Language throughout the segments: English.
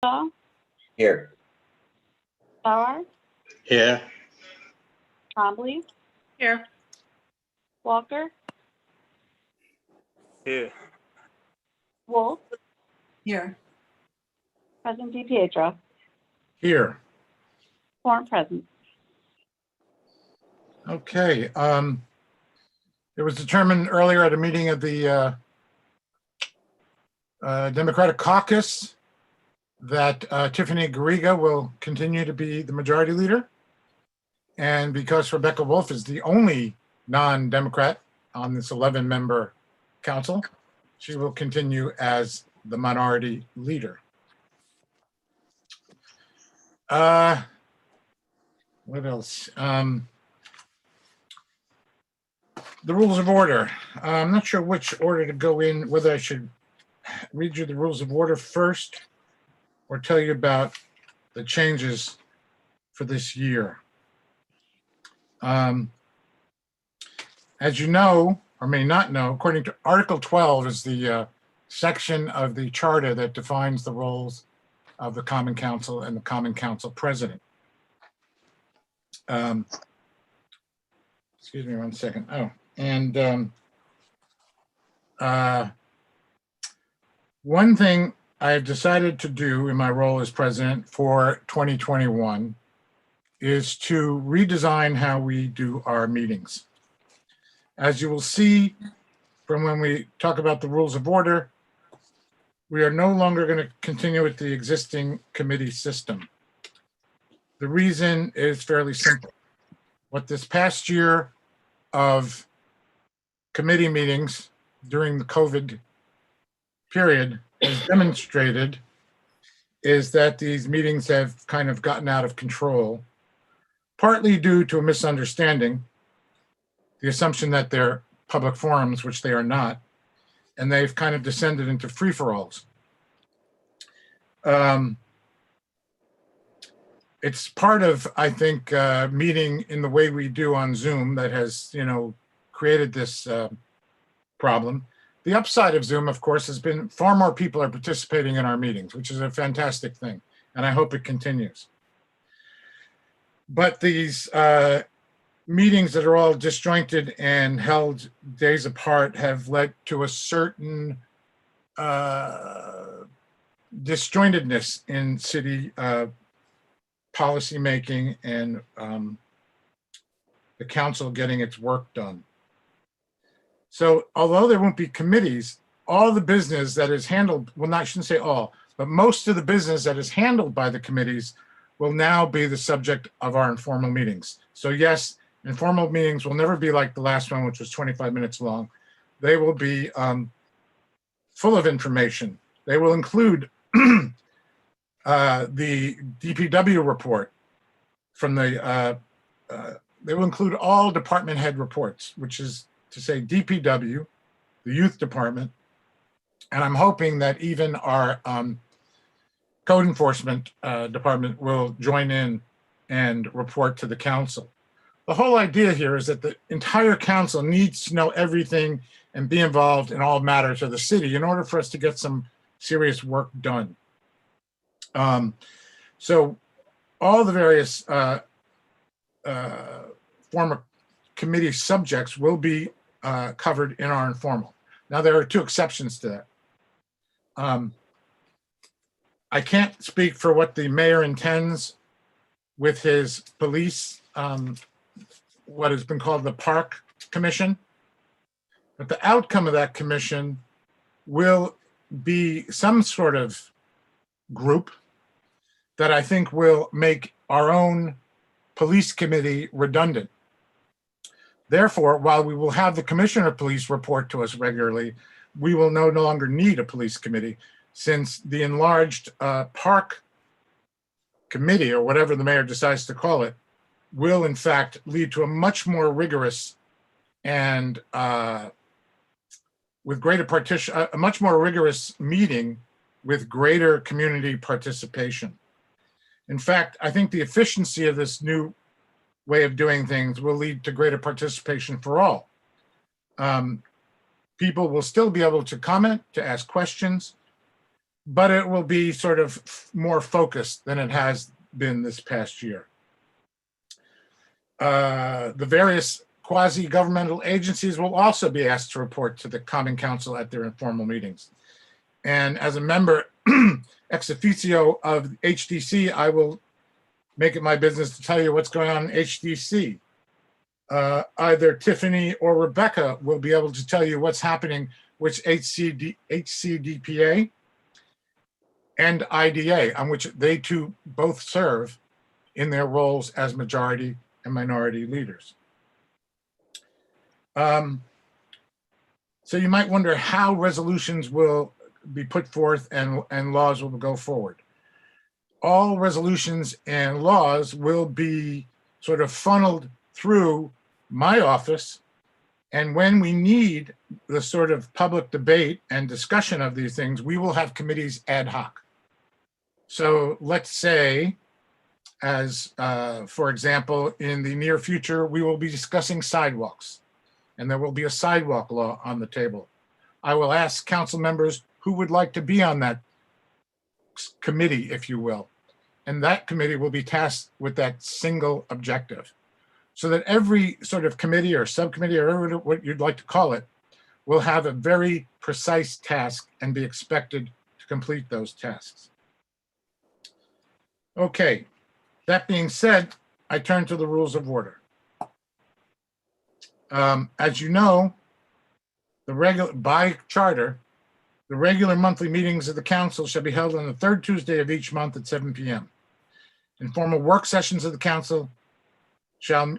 Shaw, Here. Starr, Here. Trombley, Here. Walker, Here. Wolf, Here. President DiPietro, Here. quorum present. Okay. It was determined earlier at a meeting of the Democratic Caucus that Tiffany Garriga will continue to be the majority leader. And because Rebecca Wolf is the only non-Democrat on this 11-member council, she will continue as the minority leader. What else? The rules of order. I'm not sure which order to go in, whether I should read you the rules of order first or tell you about the changes for this year. As you know, or may not know, according to Article 12 is the section of the charter that defines the roles of the Common Council and the Common Council President. Excuse me one second. Oh, and one thing I've decided to do in my role as president for 2021 is to redesign how we do our meetings. As you will see from when we talk about the rules of order, we are no longer going to continue with the existing committee system. The reason is fairly simple. What this past year of committee meetings during the COVID period has demonstrated is that these meetings have kind of gotten out of control, partly due to a misunderstanding, the assumption that they're public forums, which they are not, and they've kind of descended into free-for-alls. It's part of, I think, meeting in the way we do on Zoom that has, created this problem. The upside of Zoom, of course, has been far more people are participating in our meetings, which is a fantastic thing, and I hope it continues. But these meetings that are all disjointed and held days apart have led to a certain disjointedness in city policy making and the council getting its work done. So although there won't be committees, all the business that is handled, well, I shouldn't say all, but most of the business that is handled by the committees will now be the subject of our informal meetings. So yes, informal meetings will never be like the last one, which was 25 minutes long. They will be full of information. They will include the DPW report from the, they will include all department head reports, which is to say DPW, the youth department, and I'm hoping that even our code enforcement department will join in and report to the council. The whole idea here is that the entire council needs to know everything and be involved in all matters of the city in order for us to get some serious work done. So all the various former committee subjects will be covered in our informal. Now, there are two exceptions to that. I can't speak for what the mayor intends with his police, what has been called the Park Commission. But the outcome of that commission will be some sort of group that I think will make our own police committee redundant. Therefore, while we will have the commissioner of police report to us regularly, we will no longer need a police committee, since the enlarged park committee, or whatever the mayor decides to call it, will in fact lead to a much more rigorous and with greater a much more rigorous meeting with greater community participation. In fact, I think the efficiency of this new way of doing things will lead to greater participation for all. People will still be able to comment, to ask questions, but it will be sort of more focused than it has been this past year. The various quasi-governmental agencies will also be asked to report to the Common Council at their informal meetings. And as a member ex officio of HDC, I will make it my business to tell you what's going on in HDC. Either Tiffany or Rebecca will be able to tell you what's happening with HCDPA and IDA, on which they two both serve in their roles as majority and minority leaders. So you might wonder how resolutions will be put forth and laws will go forward. All resolutions and laws will be sort of funneled through my office. And when we need the sort of public debate and discussion of these things, we will have committees ad hoc. So let's say, as for example, in the near future, we will be discussing sidewalks, and there will be a sidewalk law on the table. I will ask council members who would like to be on that committee, if you will. And that committee will be tasked with that single objective, so that every sort of committee or subcommittee or what you'd like to call it will have a very precise task and be expected to complete those tasks. Okay, that being said, I turn to the rules of order. As you know, by charter, the regular monthly meetings of the council shall be held on the third Tuesday of each month at 7 p.m. Informal work sessions of the council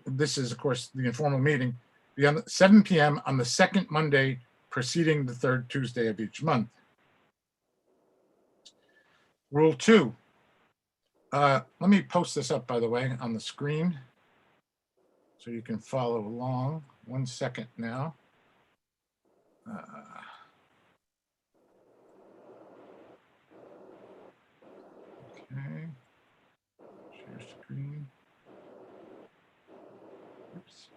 this is of course the informal meeting, be on 7 p.m. on the second Monday preceding the third Tuesday of each month. Rule 2. Let me post this up, by the way, on the screen so you can follow along. 1 second now. Okay. Share screen. Oops.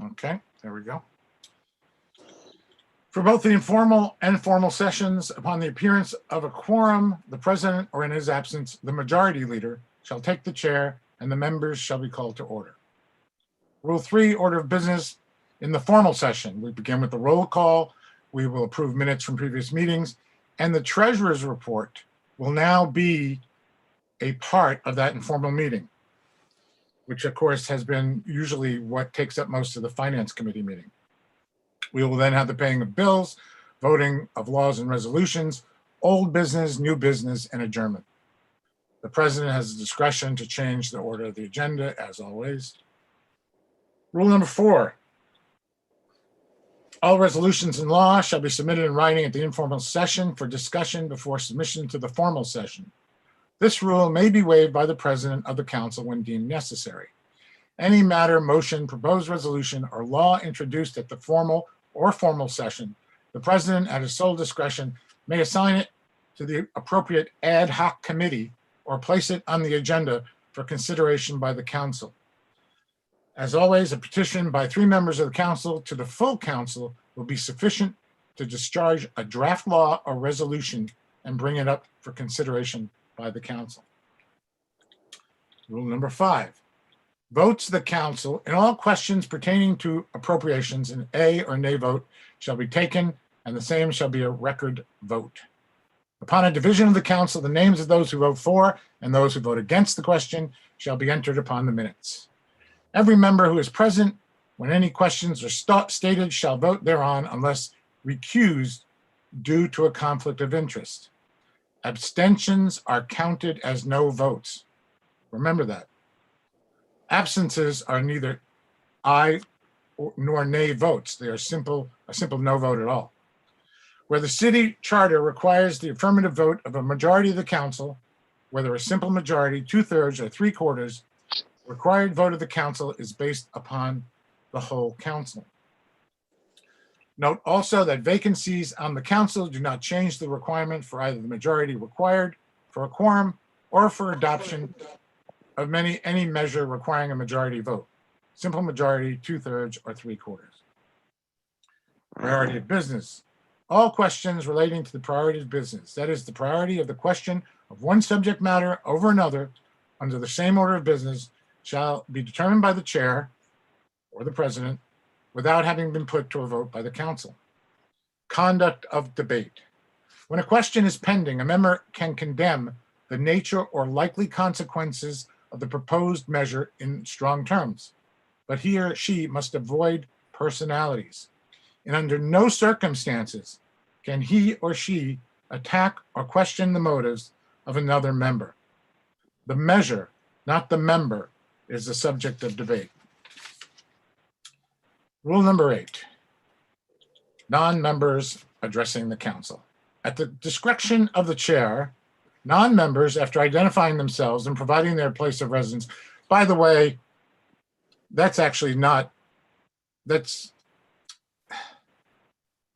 Okay, there we go. For both the informal and formal sessions, upon the appearance of a quorum, the president, or in his absence, the majority leader, shall take the chair and the members shall be called to order. Rule 3, order of business. In the formal session, we begin with the roll call. We will approve minutes from previous meetings, and the treasurer's report will now be a part of that informal meeting, which of course has been usually what takes up most of the finance committee meeting. We will then have the paying of bills, voting of laws and resolutions, old business, new business, and adjournment. The president has the discretion to change the order of the agenda, as always. Rule number 4. All resolutions and law shall be submitted in writing at the informal session for discussion before submission to the formal session. This rule may be waived by the president of the council when deemed necessary. Any matter, motion, proposed resolution, or law introduced at the formal or formal session, the president, at his sole discretion, may assign it to the appropriate ad hoc committee or place it on the agenda for consideration by the council. As always, a petition by 3 members of the council to the full council will be sufficient to discharge a draft law or resolution and bring it up for consideration by the council. Rule number 5. Votes of the council in all questions pertaining to appropriations, an A or nay vote shall be taken, and the same shall be a record vote. Upon a division of the council, the names of those who vote for and those who vote against the question shall be entered upon the minutes. Every member who is present when any questions are stated shall vote thereon unless recused due to a conflict of interest. Abstentions are counted as no votes. Remember that. Absences are neither aye nor nay votes. They are a simple no vote at all. Where the city charter requires the affirmative vote of a majority of the council, whether a simple majority, 2/3, or 3/4, required vote of the council is based upon the whole council. Note also that vacancies on the council do not change the requirement for either the majority required for a quorum or for adoption of any measure requiring a majority vote. simple majority, 2/3, or 3/4. Priority of business. All questions relating to the priority of business, that is, the priority of the question of one subject matter over another under the same order of business, shall be determined by the chair or the president without having been put to a vote by the council. Conduct of debate. When a question is pending, a member can condemn the nature or likely consequences of the proposed measure in strong terms, but he or she must avoid personalities. And under no circumstances can he or she attack or question the motives of another member. The measure, not the member, is the subject of debate. Rule number 8, non-members addressing the council. At the discretion of the chair, non-members, after identifying themselves and providing their place of residence, by the way, that's actually not, that's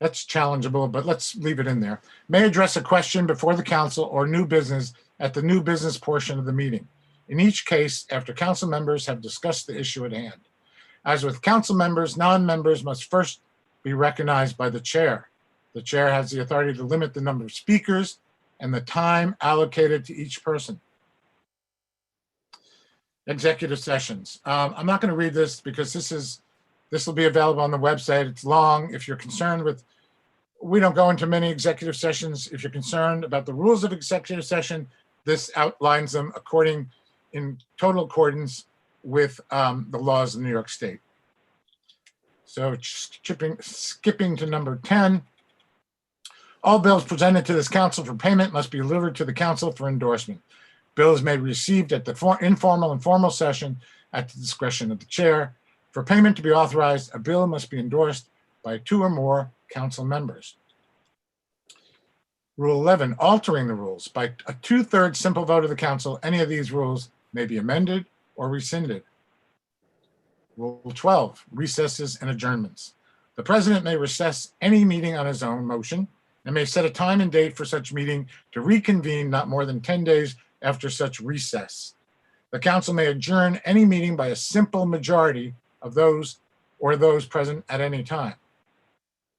challengeable, but let's leave it in there, may address a question before the council or new business at the new business portion of the meeting. In each case, after council members have discussed the issue at hand. As with council members, non-members must first be recognized by the chair. The chair has the authority to limit the number of speakers and the time allocated to each person. Executive sessions. I'm not going to read this because this will be available on the website. It's long. If you're concerned with, we don't go into many executive sessions. If you're concerned about the rules of executive session, this outlines them in total accordance with the laws of New York State. So skipping to number 10, all bills presented to this council for payment must be delivered to the council for endorsement. Bills may be received at the informal and formal session at the discretion of the chair. For payment to be authorized, a bill must be endorsed by 2 or more council members. Rule 11, altering the rules. By a 2/3 simple vote of the council, any of these rules may be amended or rescinded. Rule 12, recesses and adjournments. The president may recess any meeting on his own motion and may set a time and date for such meeting to reconvene not more than 10 days after such recess. The council may adjourn any meeting by a simple majority of those present at any time.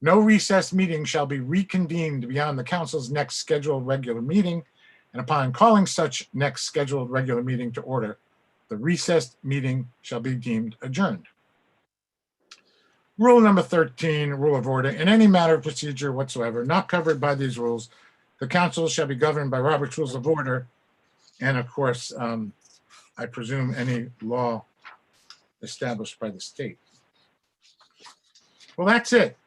No recess meeting shall be reconvened beyond the council's next scheduled regular meeting, and upon calling such next scheduled regular meeting to order, the recessed meeting shall be deemed adjourned. Rule number 13, rule of order. In any matter of procedure whatsoever not covered by these rules, the council shall be governed by Robert's Rules of Order, and of course, I presume any law established by the state. Well, that's it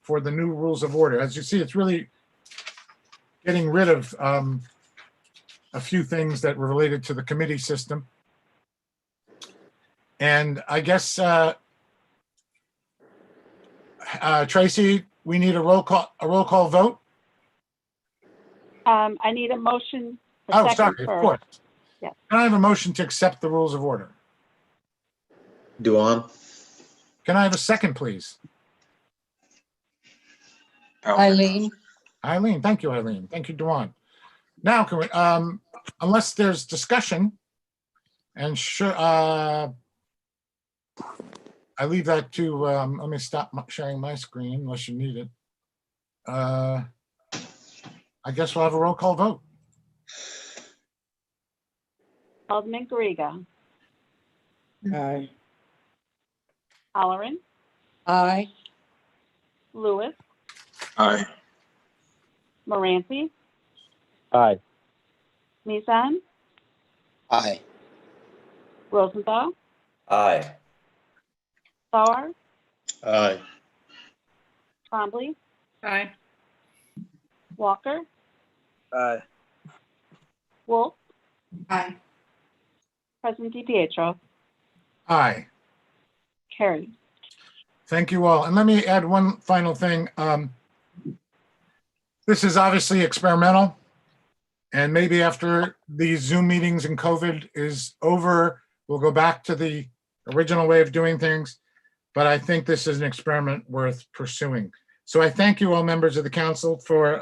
for the new rules of order. As you see, it's really getting rid of a few things that were related to the committee system. And I guess, Tracy, we need a roll call vote. I need a motion. Oh, sorry, of course. Yes. Can I have a motion to accept the rules of order? Duan. Can I have a second, please? Eileen. Eileen, thank you, Eileen. Thank you, Duan. Now, can we, unless there's discussion, and sure, I leave that to, let me stop sharing my screen unless you need it. I guess we'll have a roll call vote. Alderman Garriga. Aye. Halloran. Aye. Lewis. Aye. Moranti. Aye. Mizan. Aye. Rosenthal. Aye. Sauer. Aye. Trombley. Aye. Walker. Aye. Wolf. Aye. President DiPietro. Aye. Carried. Thank you all. And let me add one final thing. This is obviously experimental. And maybe after these Zoom meetings and COVID is over, we'll go back to the original way of doing things. But I think this is an experiment worth pursuing. So I thank you all, members of the council, for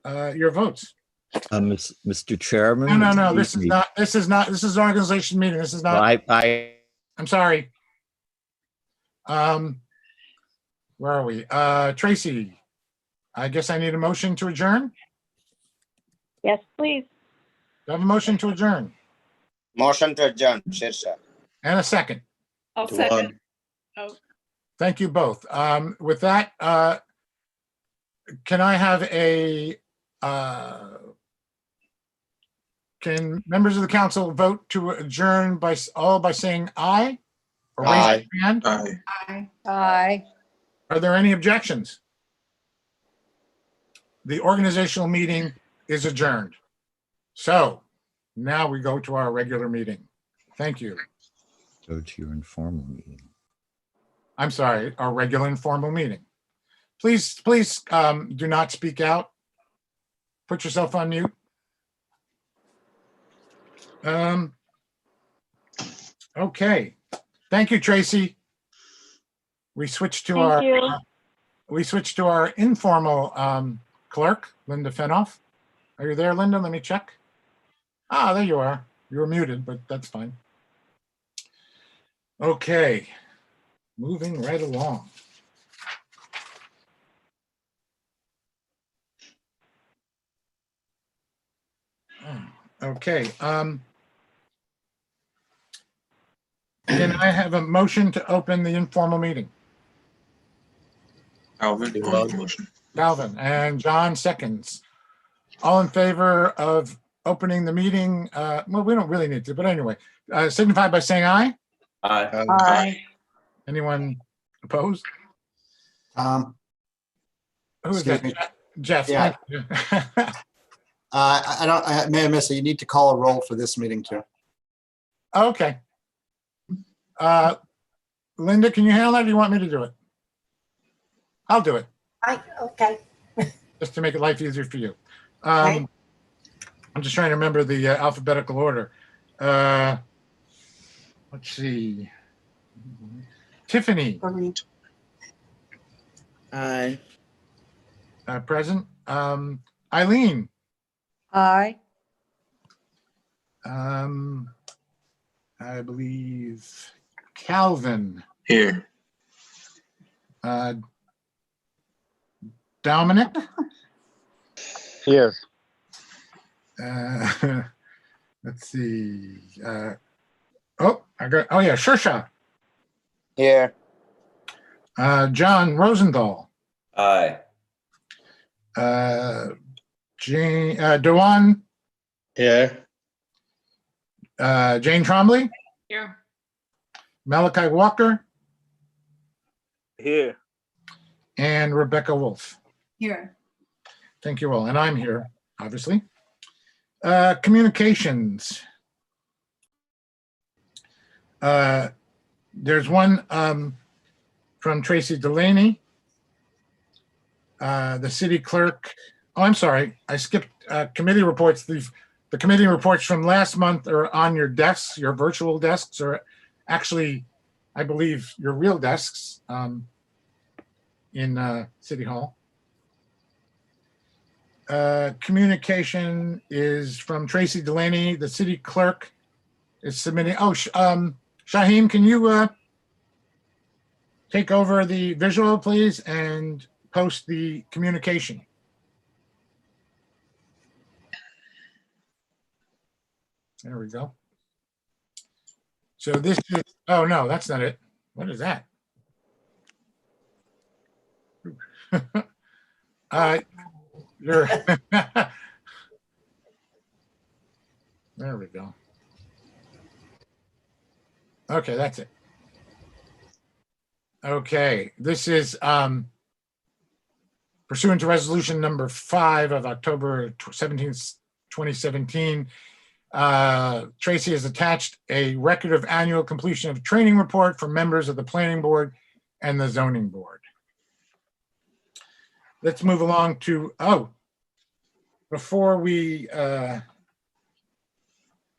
your votes. Mr. Chairman? No, this excuse is me. this is an organization meeting. This is Well, not, I I'm sorry. Where are we? Tracy, I guess I need a motion to adjourn. Yes, please. Do I have a motion to adjourn? Motion to adjourn, Sirsha. And a second. I'll second. Oh, Thank you both. With that, can I have can members of the council vote to adjourn by saying aye? Or raise Aye. your hand? aye. Aye. Are there any objections? The organizational meeting is adjourned. So now we go to our regular meeting. Thank you. go to your informal meeting. I'm sorry, our regular informal meeting. Please do not speak out. Put yourself on mute. Okay. Thank you, Tracy. We switched to Thank you. our informal clerk, Linda Fenoff. Are you there, Linda? Let me check. Ah, there you are. You were muted, but that's fine. Okay. Moving right along. Okay. Can I have a motion to open the informal meeting? Alvin, I'll make the motion. Calvin and John seconds. All in favor of opening the meeting? Well, we don't really need to, but anyway, signify by saying aye. Aye. Aye. Anyone opposed? Tom, Who is Excuse that? me. Jeff. Yeah. Thank you. I may have missed it. You need to call a roll for this meeting too. Okay. Linda, can you handle that? Or do you want me to do it? I'll do it, Okay. just to make it life easier for you. Right. I'm just trying to remember the alphabetical order. Let's see. Tiffany, Aye. present. Eileen, Aye. I believe Calvin, Here. Dominic, Here. let's see. Oh yeah, Shusha, Here. John Rosenthal, Aye. Jane, Dewan, Here. Jane Trombley, Here. Malachi Walker, Here. and Rebecca Wolf. Here. Thank you all. And I'm here, obviously. Communications. There's one from Tracy Delaney. The city clerk. Oh, I'm sorry. I skipped committee reports. The committee reports from last month are on your desks, your virtual desks, or actually, I believe, your real desks in City Hall. Communication is from Tracy Delaney. The city clerk is submitting. Oh, Shaheem, can you take over the visual, please, and post the communication? There we go. So this is, oh no, that's not it. What is that? You're there we go. Okay, that's it. Okay, this is pursuant to resolution number 5 of October 17th, 2017. Tracy has attached a record of annual completion of training report for members of the planning board and the zoning board. Let's move along to, before we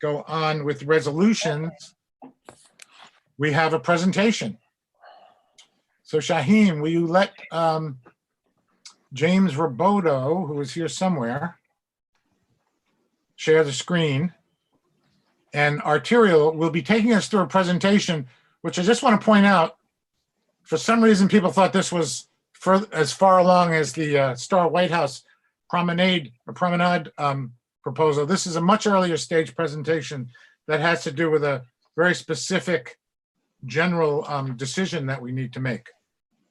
go on with resolutions, we have a presentation. So Shaheem, will you let James Roboto, who is here somewhere, share the screen. And Arterial will be taking us through a presentation, which I just want to point out, for some reason, people thought this was as far along as the Star White House promenade proposal. This is a much earlier stage presentation that has to do with a very specific general decision that we need to make.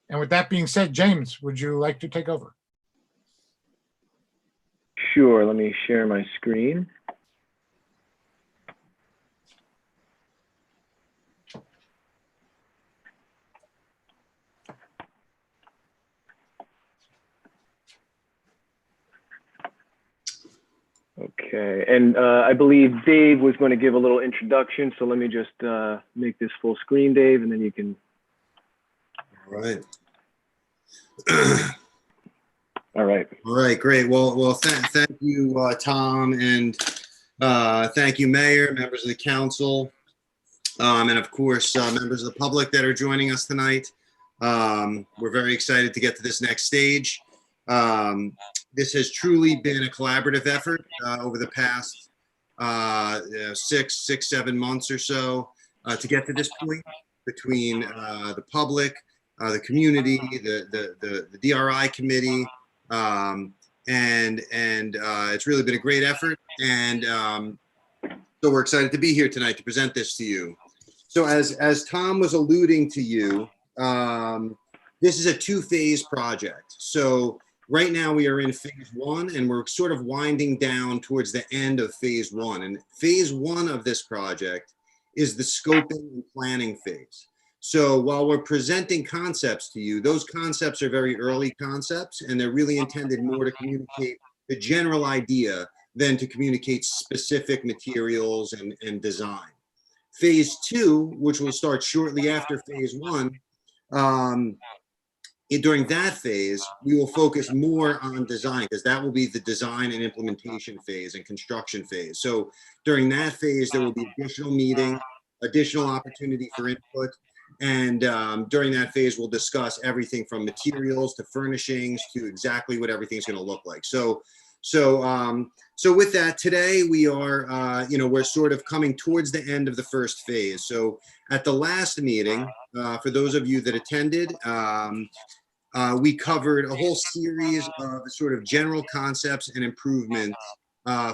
And with that being said, James, would you like to take over? Sure, let me share my screen. Okay, and I believe Dave was going to give a little introduction, so let me just make this full screen, Dave, and then you can. All right. All right. All right, great. Well, thank you, Tom, and thank you, Mayor, members of the council, and of course, members of the public that are joining us tonight. We're very excited to get to this next stage. This has truly been a collaborative effort over the past 7 months or so to get to this point between the public, the community, the DRI committee, and it's really been a great effort. And so we're excited to be here tonight to present this to you. So as Tom was alluding to you, this is a two-phase project. So right now we are in phase 1 and we're sort of winding down towards the end of phase 1. And phase 1 of this project is the scoping and planning phase. So while we're presenting concepts to you, those concepts are very early concepts and they're really intended more to communicate the general idea than to communicate specific materials and design. Phase 2, which will start shortly after phase 1, during that phase, we will focus more on design because that will be the design and implementation phase and construction phase. So during that phase, there will be additional meeting, additional opportunity for input. And during that phase, we'll discuss everything from materials to furnishings to exactly what everything's going to look like. So with that, today we are, we're sort of coming towards the end of the first phase. So at the last meeting, for those of you that attended, we covered a whole series of sort of general concepts and improvements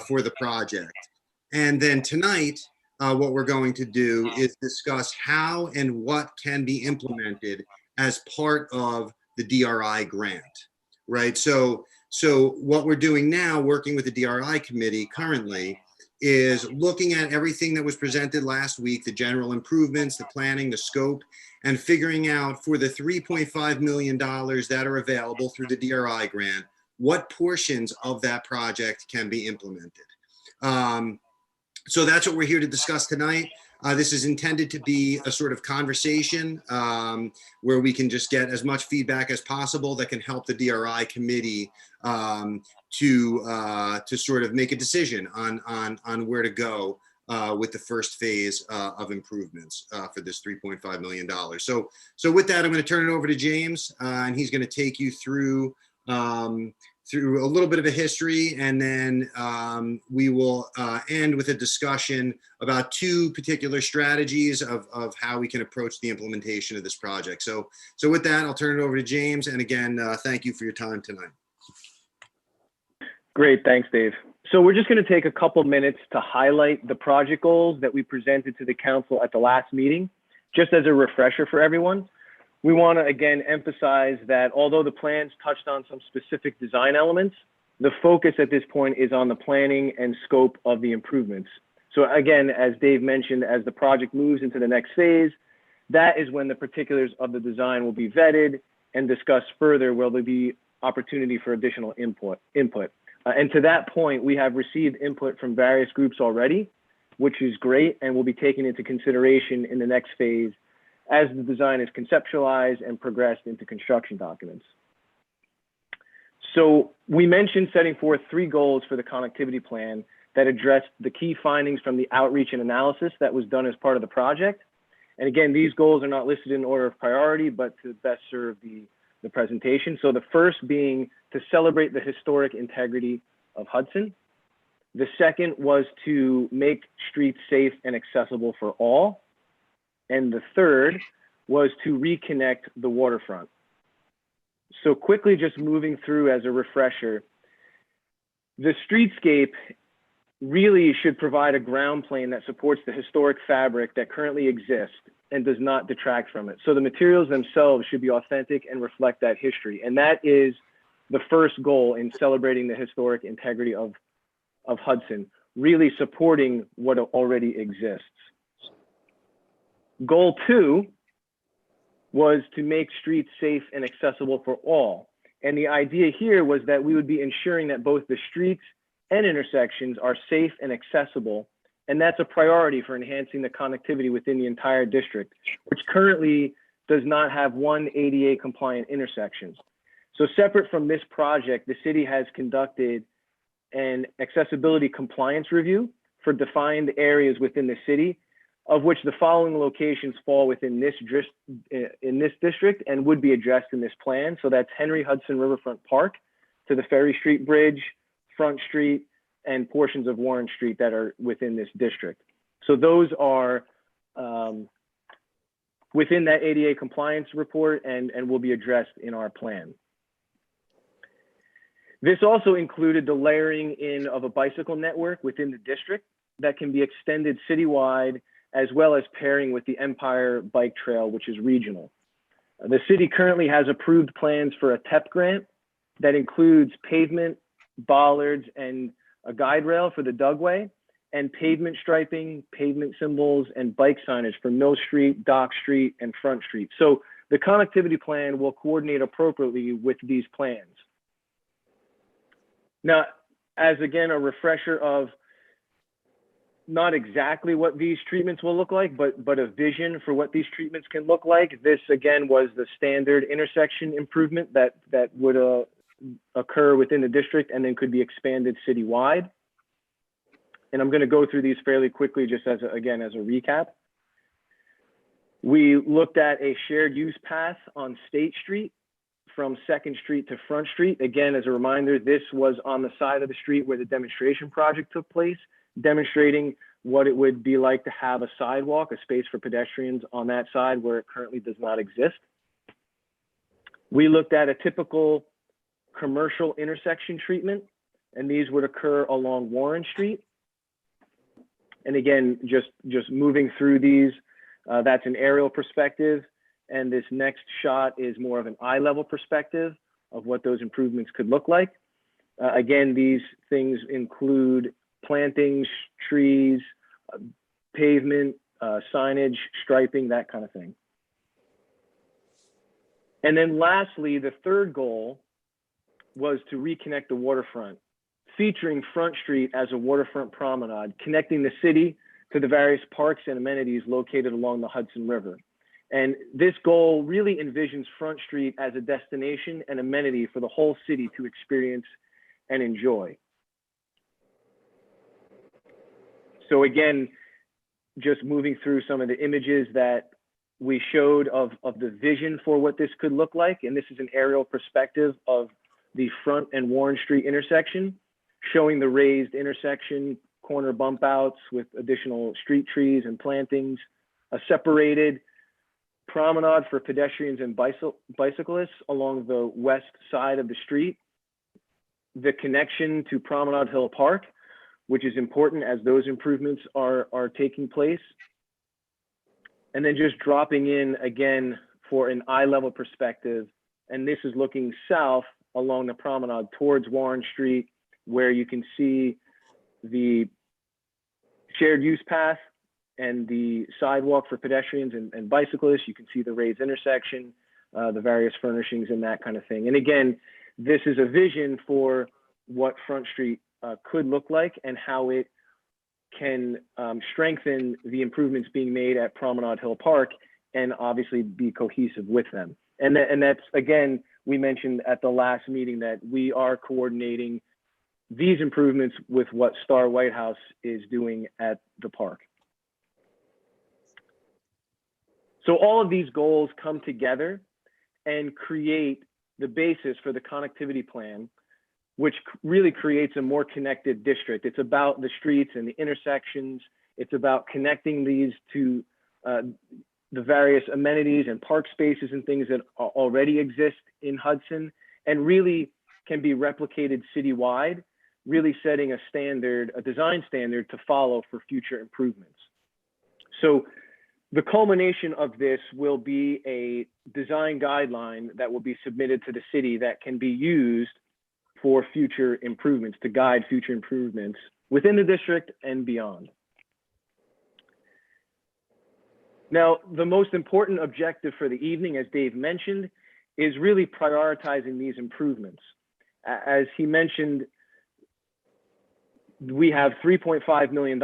for the project. And then tonight, what we're going to do is discuss how and what can be implemented as part of the DRI grant, right? So what we're doing now, working with the DRI committee currently, is looking at everything that was presented last week, the general improvements, the planning, the scope, and figuring out for the $3.5 million that are available through the DRI grant, what portions of that project can be implemented. So that's what we're here to discuss tonight. This is intended to be a sort of conversation where we can just get as much feedback as possible that can help the DRI committee to sort of make a decision on where to go with the first phase of improvements for this $3.5 million. So with that, I'm going to turn it over to James, and he's going to take you through a little bit of a history, and then we will end with a discussion about two particular strategies of how we can approach the implementation of this project. So with that, I'll turn it over to James, and again, thank you for your time tonight. Great, thanks, Dave. So we're just going to take a couple minutes to highlight the project goals that we presented to the council at the last meeting, just as a refresher for everyone. We want to again emphasize that although the plans touched on some specific design elements, the focus at this point is on the planning and scope of the improvements. So again, as Dave mentioned, as the project moves into the next phase, that is when the particulars of the design will be vetted and discussed further, where there'll be opportunity for additional input. And to that point, we have received input from various groups already, which is great and will be taken into consideration in the next phase as the design is conceptualized and progressed into construction documents. So we mentioned setting forth 3 goals for the connectivity plan that addressed the key findings from the outreach and analysis that was done as part of the project. And again, these goals are not listed in order of priority, but to best serve the presentation. So the first being to celebrate the historic integrity of Hudson. The second was to make streets safe and accessible for all. And the third was to reconnect the waterfront. So quickly, just moving through as a refresher, the streetscape really should provide a ground plane that supports the historic fabric that currently exists and does not detract from it. So the materials themselves should be authentic and reflect that history. And that is the first goal in celebrating the historic integrity of Hudson, really supporting what already exists. Goal 2 was to make streets safe and accessible for all. And the idea here was that we would be ensuring that both the streets and intersections are safe and accessible. And that's a priority for enhancing the connectivity within the entire district, which currently does not have one ADA compliant intersection. So separate from this project, the city has conducted an accessibility compliance review for defined areas within the city, of which the following locations fall within this district and would be addressed in this plan. So that's Henry Hudson Riverfront Park to the Ferry Street Bridge, Front Street, and portions of Warren Street that are within this district. So those are within that ADA compliance report and will be addressed in our plan. This also included the layering in of a bicycle network within the district that can be extended citywide, as well as pairing with the Empire Bike Trail, which is regional. The city currently has approved plans for a TEP grant that includes pavement, bollards, and a guide rail for the Dugway, and pavement striping, pavement symbols, and bike signage for Mill Street, Dock Street, and Front Street. So the connectivity plan will coordinate appropriately with these plans. Now, as again, a refresher of not exactly what these treatments will look like, but a vision for what these treatments can look like. This again was the standard intersection improvement that would occur within the district and then could be expanded citywide. And I'm going to go through these fairly quickly, just as a recap. We looked at a shared use path on State Street from 2nd Street to Front Street. Again, as a reminder, this was on the side of the street where the demonstration project took place, demonstrating what it would be like to have a sidewalk, a space for pedestrians on that side where it currently does not exist. We looked at a typical commercial intersection treatment, and these would occur along Warren Street. And again, just moving through these, that's an aerial perspective. And this next shot is more of an eye level perspective of what those improvements could look like. Again, these things include plantings, trees, pavement, signage, striping, that kind of thing. And then lastly, the third goal was to reconnect the waterfront, featuring Front Street as a waterfront promenade, connecting the city to the various parks and amenities located along the Hudson River. And this goal really envisions Front Street as a destination and amenity for the whole city to experience and enjoy. So again, just moving through some of the images that we showed of the vision for what this could look like. And this is an aerial perspective of the Front and Warren Street intersection, showing the raised intersection, corner bump outs with additional street trees and plantings, a separated promenade for pedestrians and bicyclists along the west side of the street, the connection to Promenade Hill Park, which is important as those improvements are taking place. And then just dropping in again for an eye level perspective. And this is looking south along the promenade towards Warren Street, where you can see the shared use path and the sidewalk for pedestrians and bicyclists. You can see the raised intersection, the various furnishings and that kind of thing. And again, this is a vision for what Front Street could look like and how it can strengthen the improvements being made at Promenade Hill Park and obviously be cohesive with them. And that's, again, we mentioned at the last meeting that we are coordinating these improvements with what Star White House is doing at the park. So all of these goals come together and create the basis for the connectivity plan which really creates a more connected district. It's about the streets and the intersections. It's about connecting these to the various amenities and park spaces and things that already exist in Hudson and really can be replicated citywide, really setting a standard, a design standard to follow for future improvements. So the culmination of this will be a design guideline that will be submitted to the city that can be used for future improvements, to guide future improvements within the district and beyond. Now, the most important objective for the evening, as Dave mentioned, is really prioritizing these improvements. As he mentioned, we have $3.5 million,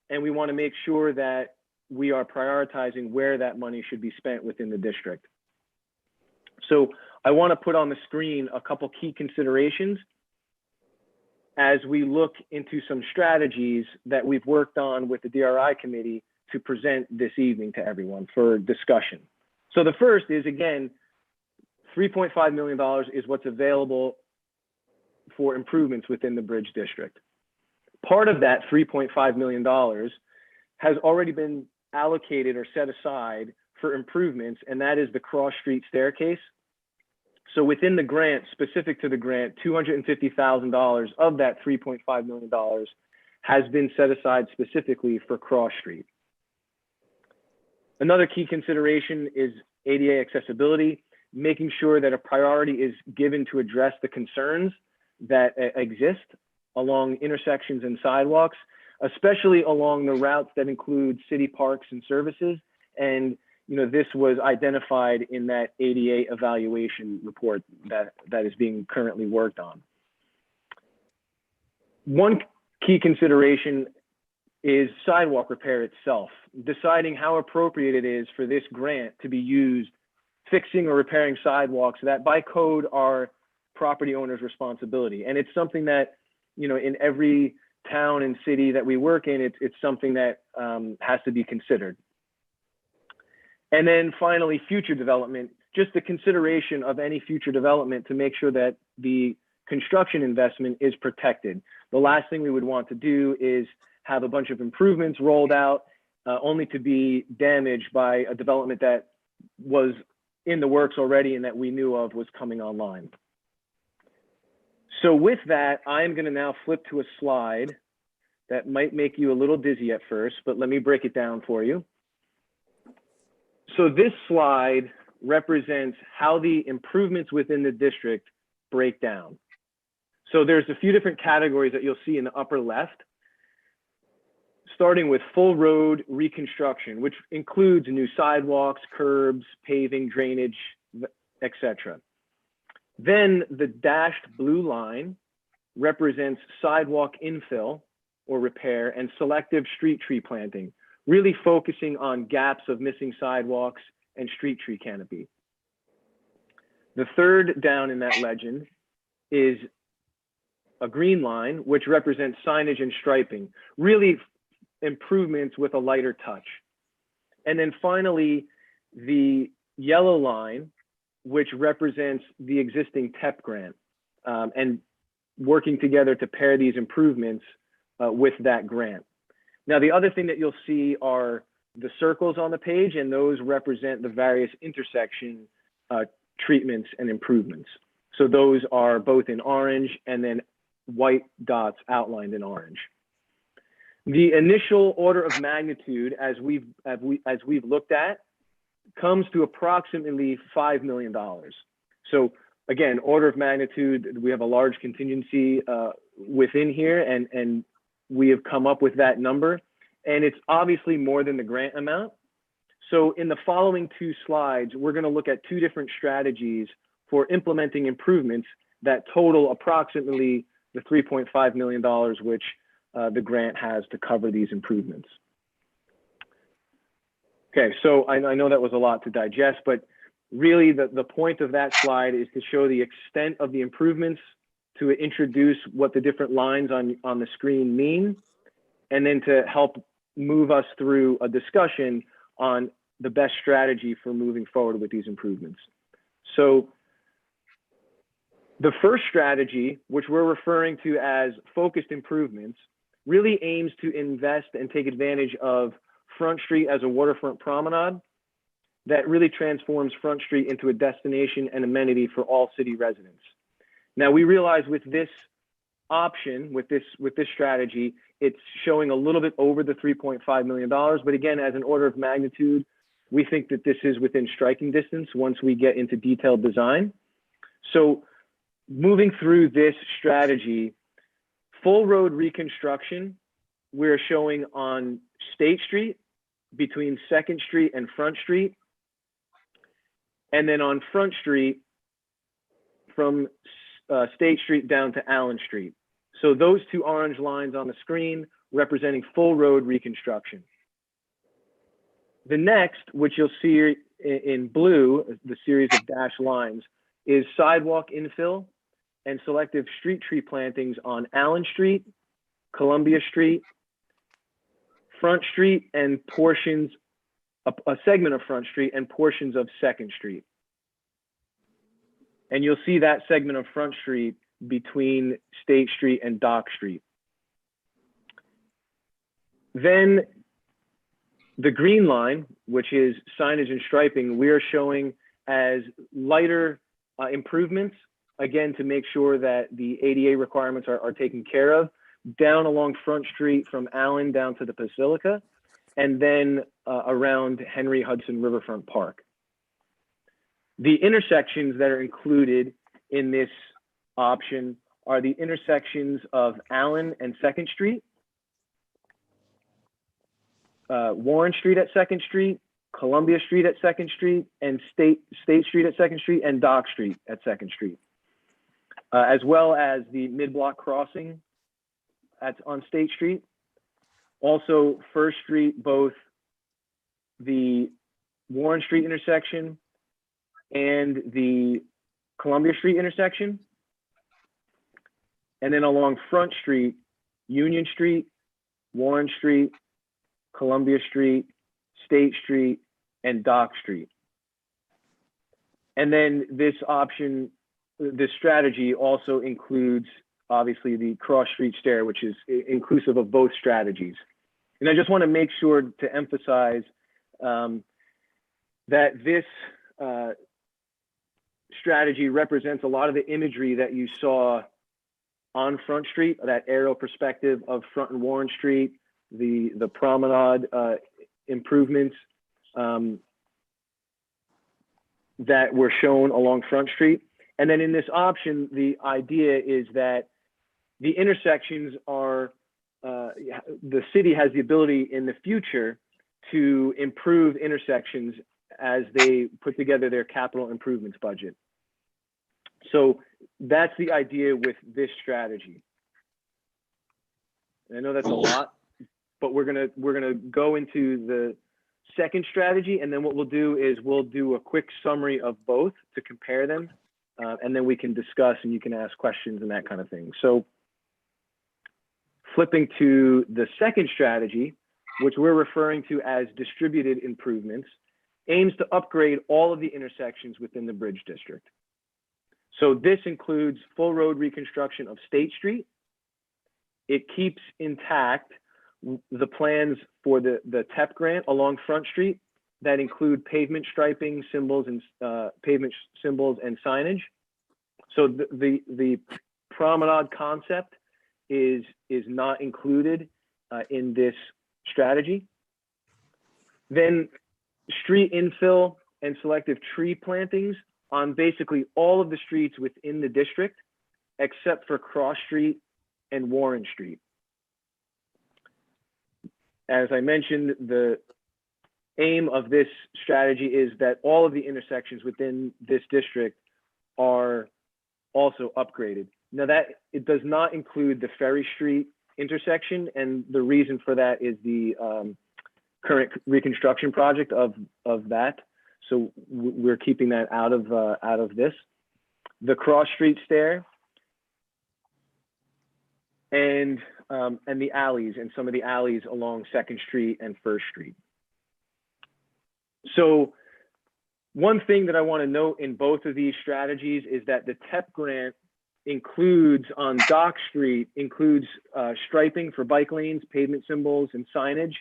and we want to make sure that we are prioritizing where that money should be spent within the district. So I want to put on the screen a couple key considerations as we look into some strategies that we've worked on with the DRI committee to present this evening to everyone for discussion. So the first is, again, $3.5 million is what's available for improvements within the Bridge District. Part of that $3.5 million has already been allocated or set aside for improvements, and that is the cross street staircase. So within the grant, specific to the grant, $250,000 of that $3.5 million has been set aside specifically for cross street. Another key consideration is ADA accessibility, making sure that a priority is given to address the concerns that exist along intersections and sidewalks, especially along the routes that include city parks and services. And this was identified in that ADA evaluation report that is being currently worked on. One key consideration is sidewalk repair itself, deciding how appropriate it is for this grant to be used fixing or repairing sidewalks that by code are property owner's responsibility. And it's something that, in every town and city that we work in, it's something that has to be considered. And then finally, future development, just the consideration of any future development to make sure that the construction investment is protected. The last thing we would want to do is have a bunch of improvements rolled out only to be damaged by a development that was in the works already and that we knew of was coming online. So with that, I'm going to now flip to a slide that might make you a little dizzy at first, but let me break it down for you. So this slide represents how the improvements within the district break down. So there's a few different categories that you'll see in the upper left, starting with full road reconstruction, which includes new sidewalks, curbs, paving, drainage, etc. Then the dashed blue line represents sidewalk infill or repair and selective street tree planting, really focusing on gaps of missing sidewalks and street tree canopy. The third down in that legend is a green line, which represents signage and striping, really improvements with a lighter touch. And then finally, the yellow line, which represents the existing TEP grant, and working together to pair these improvements with that grant. Now, the other thing that you'll see are the circles on the page, and those represent the various intersection treatments and improvements. So those are both in orange and then white dots outlined in orange. The initial order of magnitude, as we've looked at, comes to approximately $5 million. So again, order of magnitude, we have a large contingency within here, and we have come up with that number, and it's obviously more than the grant amount. So in the following two slides, we're going to look at two different strategies for implementing improvements that total approximately the $3.5 million, which the grant has to cover these improvements. Okay, so I know that was a lot to digest, but really the point of that slide is to show the extent of the improvements, to introduce what the different lines on the screen mean, and then to help move us through a discussion on the best strategy for moving forward with these improvements. So The first strategy, which we're referring to as focused improvements, really aims to invest and take advantage of Front Street as a waterfront promenade that really transforms Front Street into a destination and amenity for all city residents. Now, we realize with this option, with this strategy, it's showing a little bit over the $3.5 million. But again, as an order of magnitude, we think that this is within striking distance once we get into detailed design. So moving through this strategy, full road reconstruction, we're showing on State Street between 2nd Street and Front Street. And then on Front Street from State Street down to Allen Street. So those two orange lines on the screen representing full road reconstruction. The next, which you'll see in blue, the series of dashed lines, is sidewalk infill and selective street tree plantings on Allen Street, Columbia Street, Front Street, and portions, a segment of Front Street and portions of 2nd Street. And you'll see that segment of Front Street between State Street and Dock Street. Then the green line, which is signage and striping, we are showing as lighter improvements, again, to make sure that the ADA requirements are taken care of, down along Front Street from Allen down to the Basilica, and then around Henry Hudson Riverfront Park. The intersections that are included in this option are the intersections of Allen and 2nd Street, Warren Street at 2nd Street, Columbia Street at 2nd Street, and State Street at 2nd Street, and Dock Street at 2nd Street, as well as the mid-block crossing on State Street. Also, 1st Street, both the Warren Street intersection and the Columbia Street intersection. And then along Front Street, Union Street, Warren Street, Columbia Street, State Street, and Dock Street. And then this option, this strategy also includes obviously the cross street stair, which is inclusive of both strategies. And I just want to make sure to emphasize that this strategy represents a lot of the imagery that you saw on Front Street, that aerial perspective of Front and Warren Street, the promenade improvements that were shown along Front Street. And then in this option, the idea is that the intersections are, the city has the ability in the future to improve intersections as they put together their capital improvements budget. So that's the idea with this strategy. And I know that's a lot, but we're gonna go into the second strategy, and then what we'll do is we'll do a quick summary of both to compare them, and then we can discuss and you can ask questions and that kind of thing. So flipping to the second strategy, which we're referring to as distributed improvements, aims to upgrade all of the intersections within the Bridge District. So this includes full road reconstruction of State Street. It keeps intact the plans for the TEP grant along Front Street that include pavement striping, symbols, and pavement symbols and signage. So the promenade concept is not included in this strategy. Then street infill and selective tree plantings on basically all of the streets within the district, except for Cross Street and Warren Street. As I mentioned, the aim of this strategy is that all of the intersections within this district are also upgraded. Now that it does not include the Ferry Street intersection, and the reason for that is the current reconstruction project of that. So we're keeping that out of this. The Cross Street stair and the alleys, and some of the alleys along 2nd Street and 1st Street. So one thing that I want to note in both of these strategies is that the TEP grant includes on Dock Street, includes striping for bike lanes, pavement symbols, and signage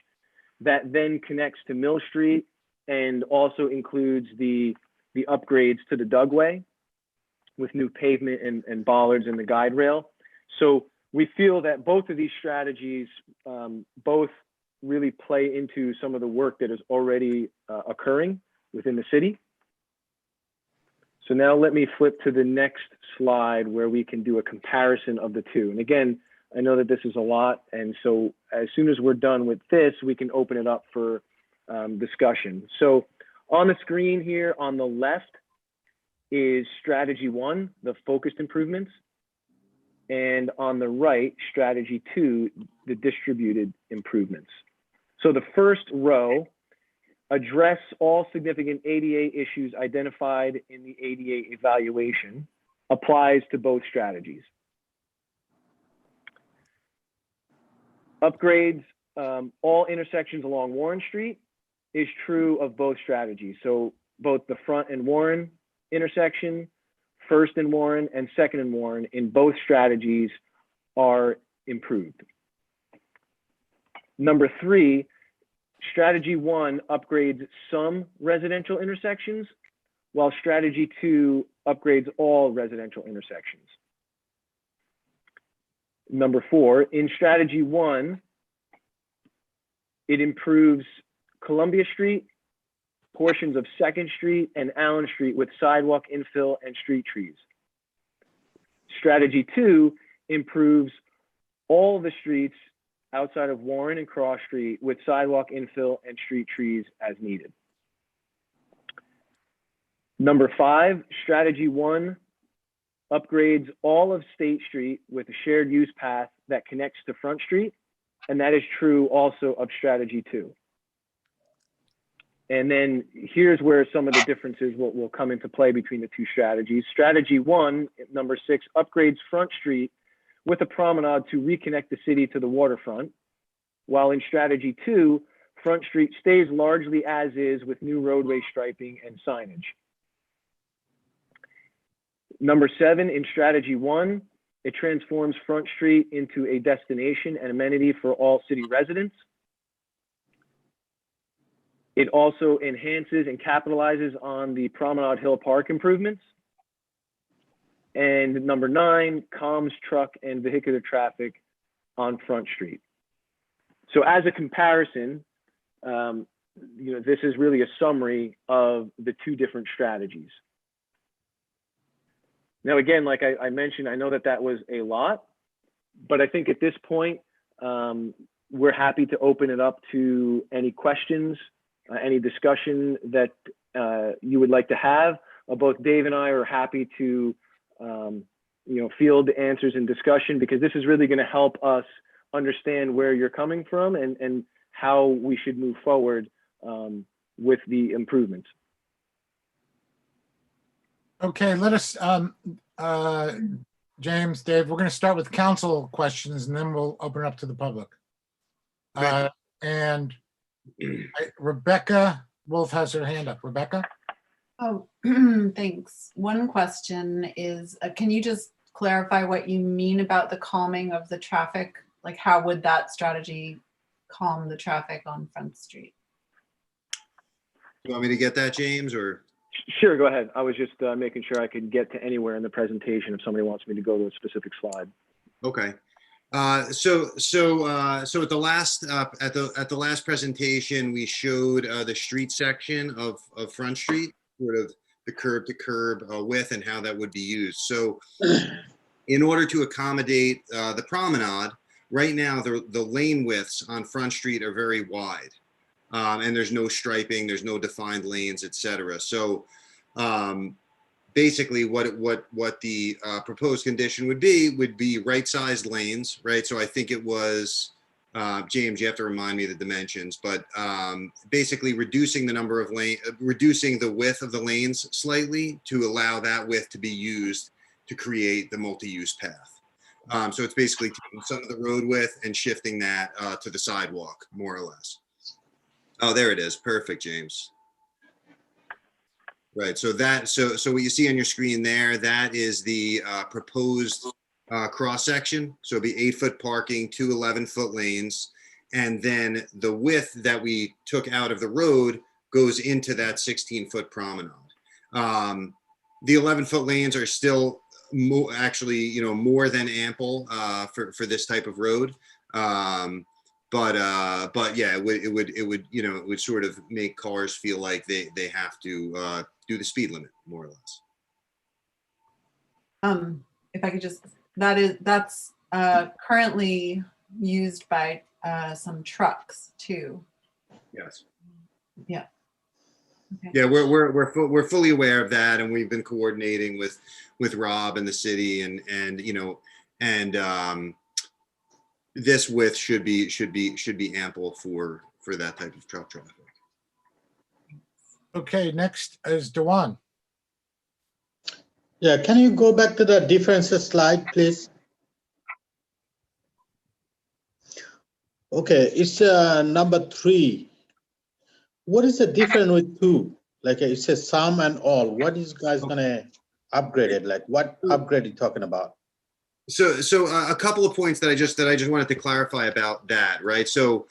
that then connects to Mill Street and also includes the upgrades to the Dugway with new pavement and bollards and the guide rail. So we feel that both of these strategies both really play into some of the work that is already occurring within the city. So now let me flip to the next slide where we can do a comparison of the two. And again, I know that this is a lot. And so as soon as we're done with this, we can open it up for discussion. So on the screen here on the left is strategy 1, the focused improvements. And on the right, strategy 2, the distributed improvements. So the first row, address all significant ADA issues identified in the ADA evaluation, applies to both strategies. Upgrades all intersections along Warren Street is true of both strategies. So both the Front and Warren intersection, First and Warren, and Second and Warren in both strategies are improved. Number 3, strategy 1 upgrades some residential intersections, while strategy 2 upgrades all residential intersections. Number 4, in strategy 1, it improves Columbia Street, portions of 2nd Street, and Allen Street with sidewalk infill and street trees. Strategy 2 improves all of the streets outside of Warren and Cross Street with sidewalk infill and street trees as needed. Number 5, strategy 1 upgrades all of State Street with a shared use path that connects to Front Street, and that is true also of strategy 2. And then here's where some of the differences will come into play between the two strategies. Strategy 1, number 6, upgrades Front Street with a promenade to reconnect the city to the waterfront, while in strategy 2, Front Street stays largely as is with new roadway striping and signage. Number 7, in strategy 1, it transforms Front Street into a destination and amenity for all city residents. It also enhances and capitalizes on the Promenade Hill Park improvements. And number 9, calms truck and vehicular traffic on Front Street. So as a comparison, this is really a summary of the two different strategies. Now, again, like I mentioned, I know that was a lot, but I think at this point, we're happy to open it up to any questions, any discussion that you would like to have. Both Dave and I are happy to field answers and discussion, because this is really going to help us understand where you're coming from and how we should move forward with the improvements. Okay, let us, James, Dave, we're going to start with council questions and then we'll open it up to the public. And Rebecca Wolf has her hand up. Rebecca? Oh, thanks. One question is, can you just clarify what you mean about the calming of the traffic? Like, how would that strategy calm the traffic on Front Street? You want me to get that, James, or? Sure, go ahead. I was just making sure I could get to anywhere in the presentation if somebody wants me to go to a specific slide. Okay. So at the last presentation, we showed the street section of Front Street, sort of the curb to curb width and how that would be used. So in order to accommodate the promenade, right now the lane widths on Front Street are very wide. And there's no striping, there's no defined lanes, etc. So basically what the proposed condition would be right-sized lanes, right? So I think it was, James, you have to remind me the dimensions, but basically reducing the width of the lanes slightly to allow that width to be used to create the multi-use path. So it's basically taking some of the road width and shifting that to the sidewalk, more or less. Oh, there it is. Perfect, James. Right, so what you see on your screen there, that is the proposed cross section. So it'd be 8-foot parking, 2 11-foot lanes. And then the width that we took out of the road goes into that 16-foot promenade. The 11-foot lanes are still actually, more than ample for this type of road. But yeah, it would sort of make cars feel like they have to do the speed limit, more or less. If I could just, that's currently used by some trucks too. Yes. Yeah. Okay. Yeah, we're fully aware of that, and we've been coordinating with Rob and the city, and this width should be ample for that type of truck traffic. Okay, next is Dewan. Yeah, can you go back to the differences slide, please? Okay, it's number 3. What is the difference with 2? Like it says some and all. What is guys gonna upgrade it? Like what upgrade are you talking about? So a couple of points that I just wanted to clarify about that, right? So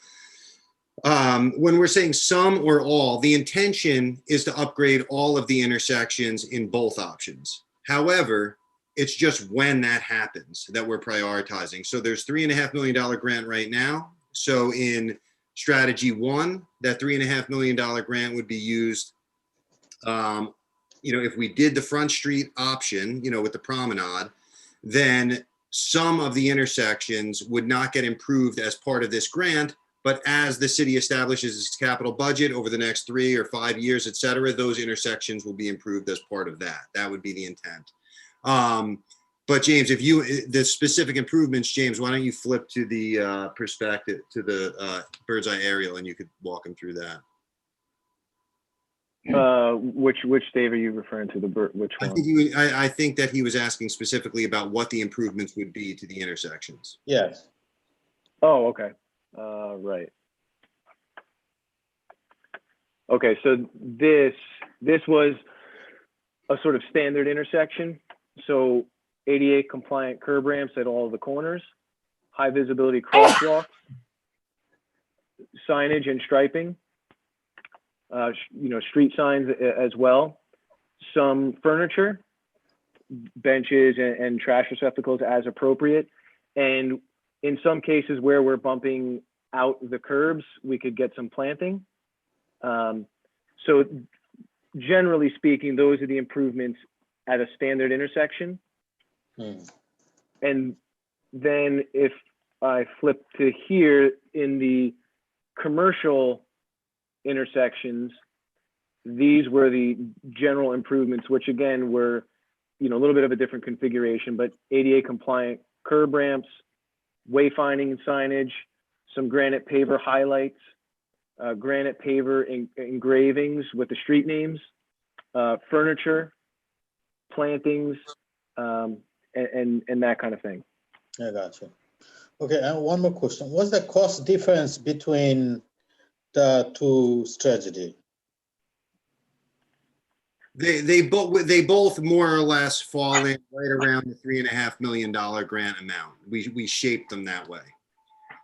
when we're saying some or all, the intention is to upgrade all of the intersections in both options. However, it's just when that happens that we're prioritizing. So there's $3.5 million grant right now. So in strategy 1, that $3.5 million grant would be used, if we did the Front Street option, with the promenade, then some of the intersections would not get improved as part of this grant. But as the city establishes its capital budget over the next 3 or 5 years, et cetera, those intersections will be improved as part of that. That would be the intent. But James, the specific improvements, James, why don't you flip to the perspective, to the bird's eye aerial, and you could walk him through that. Which Dave are you referring to? Which one? I think that he was asking specifically about what the improvements would be to the intersections. Yes. Oh, okay. Right. Okay, so this was a sort of standard intersection. So ADA compliant curb ramps at all of the corners, high visibility crosswalks, signage and striping, street signs as well, some furniture, benches and trash receptacles as appropriate. And in some cases where we're bumping out the curbs, we could get some planting. So generally speaking, those are the improvements at a standard intersection. And then if I flip to here in the commercial intersections, these were the general improvements, which again were, a little bit of a different configuration, but ADA compliant curb ramps, wayfinding and signage, some granite paver highlights, granite paver engravings with the street names, furniture, plantings, and that kind of thing. I got you. Okay, and one more question. What's the cost difference between the 2 strategies? They both more or less fall in right around the $3.5 million grant amount. We shaped them that way.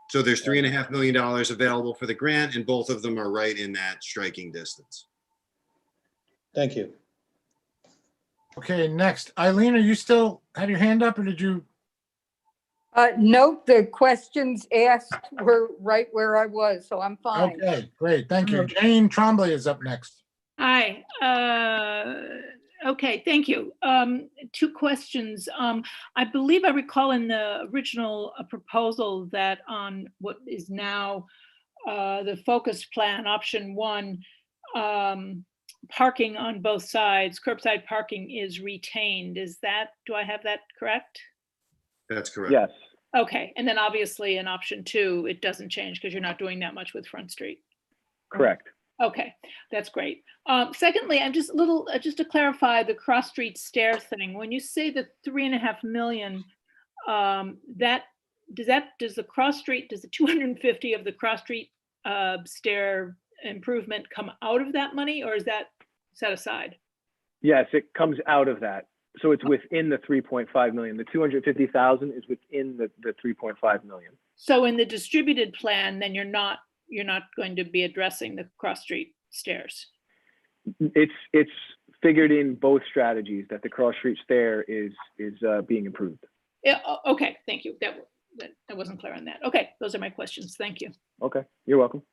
So there's $3.5 million available for the grant, and both of them are right in that striking distance. Thank you. Okay, next. Eileen, are you still have your hand up, or did you? Note the questions asked were right where I was, so I'm fine. Okay, great. Thank you. Jane Trombley is up next. Hi. Okay, thank you. 2 questions. I believe I recall in the original proposal that on what is now the focus plan, option 1, parking on both sides, curbside parking is retained. Do I have that correct? That's correct. Yes. Okay, and then obviously in option 2, it doesn't change because you're not doing that much with Front Street. Correct. Okay, that's great. Secondly, I'm just just to clarify the cross street stair thing. When you say the $3.5 million, does the 250 of the cross street stair improvement come out of that money, or is that set aside? Yes, it comes out of that. So it's within the 3.5 million. The 250,000 is within the 3.5 million. So in the distributed plan, then you're not going to be addressing the cross street stairs. It's figured in both strategies that the cross street stair is being improved. Yeah, okay, thank you. I wasn't clear on that. Okay, those are my questions. Thank you. Okay, you're welcome.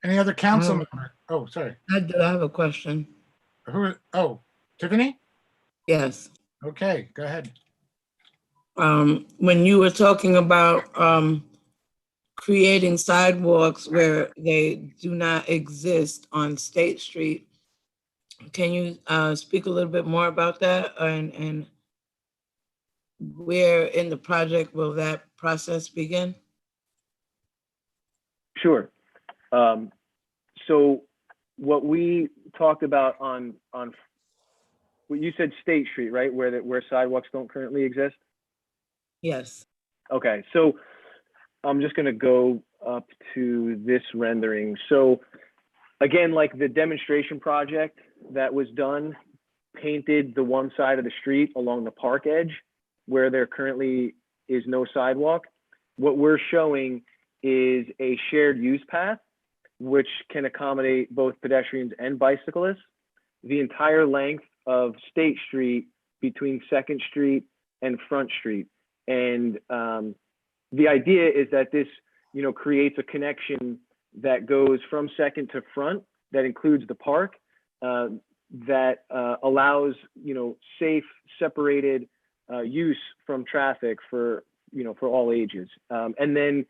Any other council member? Oh, sorry. I do have a question. Oh, Tiffany? Yes. Okay, go ahead. When you were talking about creating sidewalks where they do not exist on State Street, can you speak a little bit more about that, and where in the project will that process begin? Sure. So what we talked about on what you said, State Street, right, where sidewalks don't currently exist? Yes. Okay, so I'm just going to go up to this rendering. So again, like the demonstration project that was done, painted the one side of the street along the park edge where there currently is no sidewalk. What we're showing is a shared use path, which can accommodate both pedestrians and bicyclists. The entire length of State Street between 2nd Street and Front Street. And the idea is that this, creates a connection that goes from 2nd to Front, that includes the park, that allows, safe, separated use from traffic for all ages. And then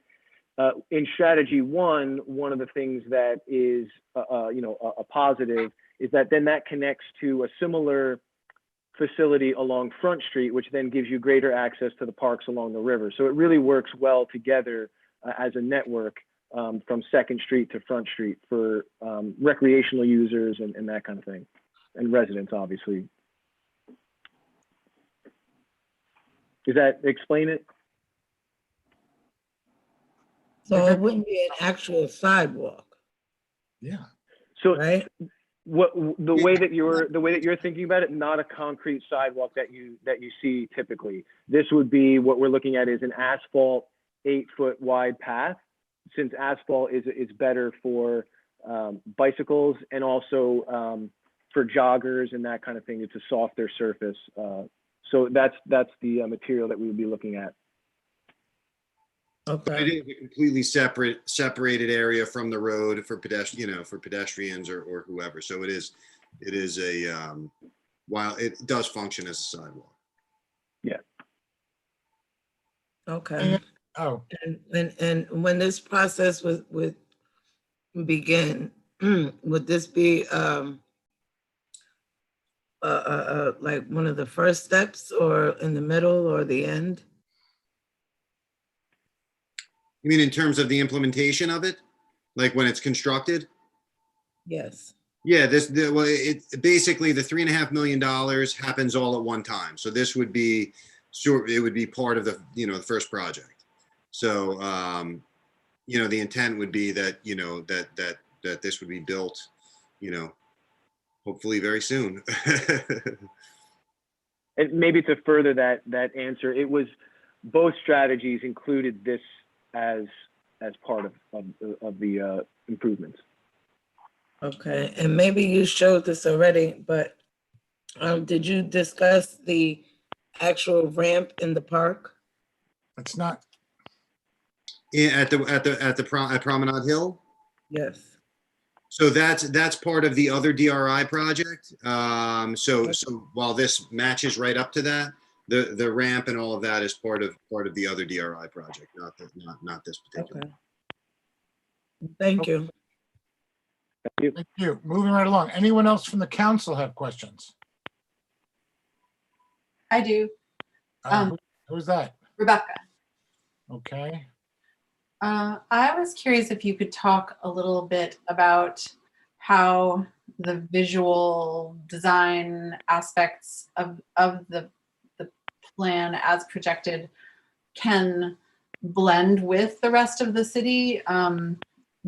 in strategy one of the things that is, a positive is that then that connects to a similar facility along Front Street, which then gives you greater access to the parks along the river. So it really works well together as a network from 2nd Street to Front Street for recreational users and that kind of thing, and residents, obviously. Does that explain it? So it wouldn't be an actual sidewalk, Yeah. So right? the way that you're thinking about it, not a concrete sidewalk that you see typically. This would be, what we're looking at is an asphalt 8-foot wide path, since asphalt is better for bicycles and also for joggers and that kind of thing. It's a softer surface. So that's the material that we would be looking at. Okay. It is a completely separated area from the road for pedestrians or whoever. So it is a while it does function as a sidewalk. Yeah. Okay. Oh, And when this process would begin, would this be like one of the first steps, or in the middle, or the end? You mean in terms of the implementation of it, like when it's constructed? Yes. Yeah, it basically the $3.5 million happens all at one time. So this would be it would be part of the the first project. So the intent would be that that this would be built, hopefully very soon. And maybe to further that answer, it was both strategies included this as part of the improvements. Okay, and maybe you showed this already, but did you discuss the actual ramp in the park? it's not. At Promenade Hill. Yes. So that's part of the other DRI project. So while this matches right up to that, the ramp and all of that is part of the other DRI project, not this particular. Okay. Thank you. Thank you. Moving right along. Anyone else from the council have questions? I do. Who's that? Rebecca. Okay. I was curious if you could talk a little bit about how the visual design aspects of the plan as projected can blend with the rest of the city.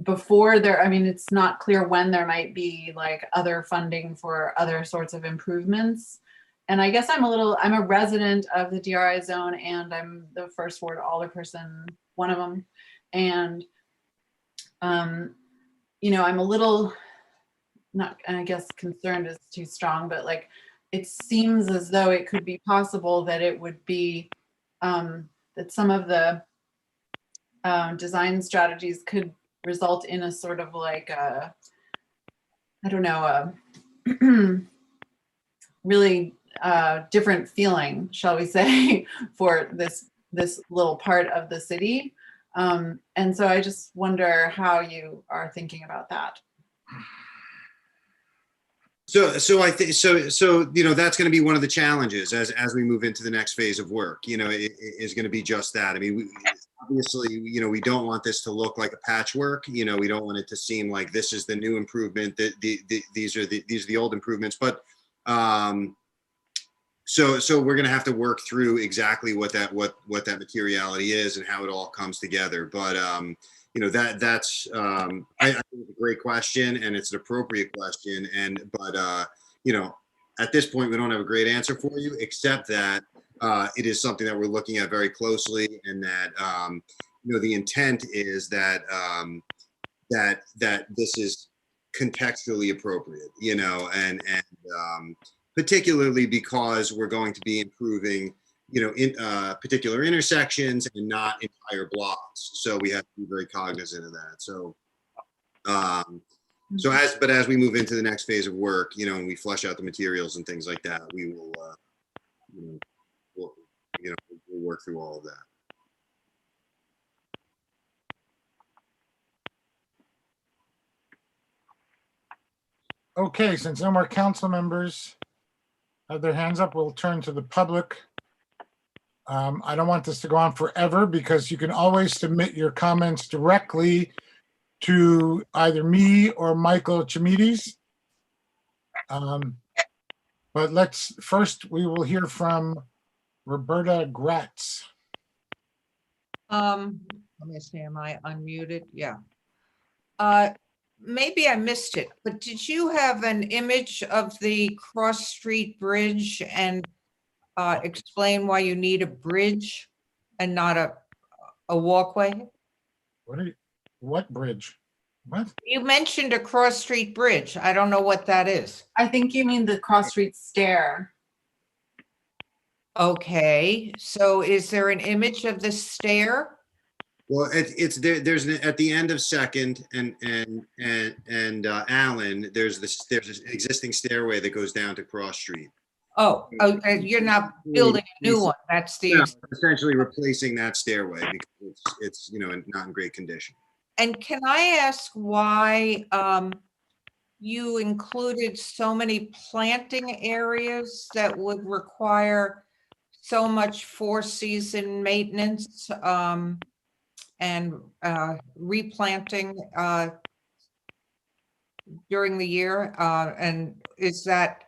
before there, I mean, it's not clear when there might be like other funding for other sorts of improvements. And I guess I'm a resident of the DRI zone, and I'm the first ward alderperson, one of them. And, you know, I'm a little, not, I guess concerned is too strong, but like, it seems as though it could be possible that it would be, that some of the design strategies could result in a sort of like a, I don't know, a really different feeling, shall we say, for this little part of the city. And so I just wonder how you are thinking about that. So I think so you know, that's going to be one of the challenges as we move into the next phase of work. You know, it is going to be just that. I mean, obviously, you know, we don't want this to look like a patchwork. You know, we don't want it to seem like this is the new improvement, that these are the old improvements. But so we're going to have to work through exactly what that materiality is and how it all comes together. But you know, that's I think it's a great question, and it's an appropriate question. But you know, at this point, we don't have a great answer for you, except that it is something that we're looking at very closely, and that you know, the intent is that that this is contextually appropriate, you know, and particularly because we're going to be improving, you know, in particular intersections and not entire blocks. So we have to be very cognizant of that. So, as we move into the next phase of work, you know, and we flesh out the materials and things like that, we will, we'll work through all of that. Okay, since no more council members have their hands up, we'll turn to the public. I don't want this to go on forever, because you can always submit your comments directly to either me or Michael Chimides. But first we will hear from Roberta Gratz. Let me see, am I unmuted? Yeah. Maybe I missed it, but did you have an image of the Cross Street Bridge and explain why you need a bridge and not a walkway? What bridge? What? You mentioned a Cross Street Bridge. I don't know what that is. I think you mean the cross street stair. Okay, so is there an image of the stair? Well, it's there. There's at the end of Second and Allen. There's an existing stairway that goes down to Cross Street. Oh, you're not building a new one. That's the. No, essentially replacing that stairway because it's you know, not in great condition. And can I ask why you included so many planting areas that would require so much four-season maintenance and replanting during the year? And is that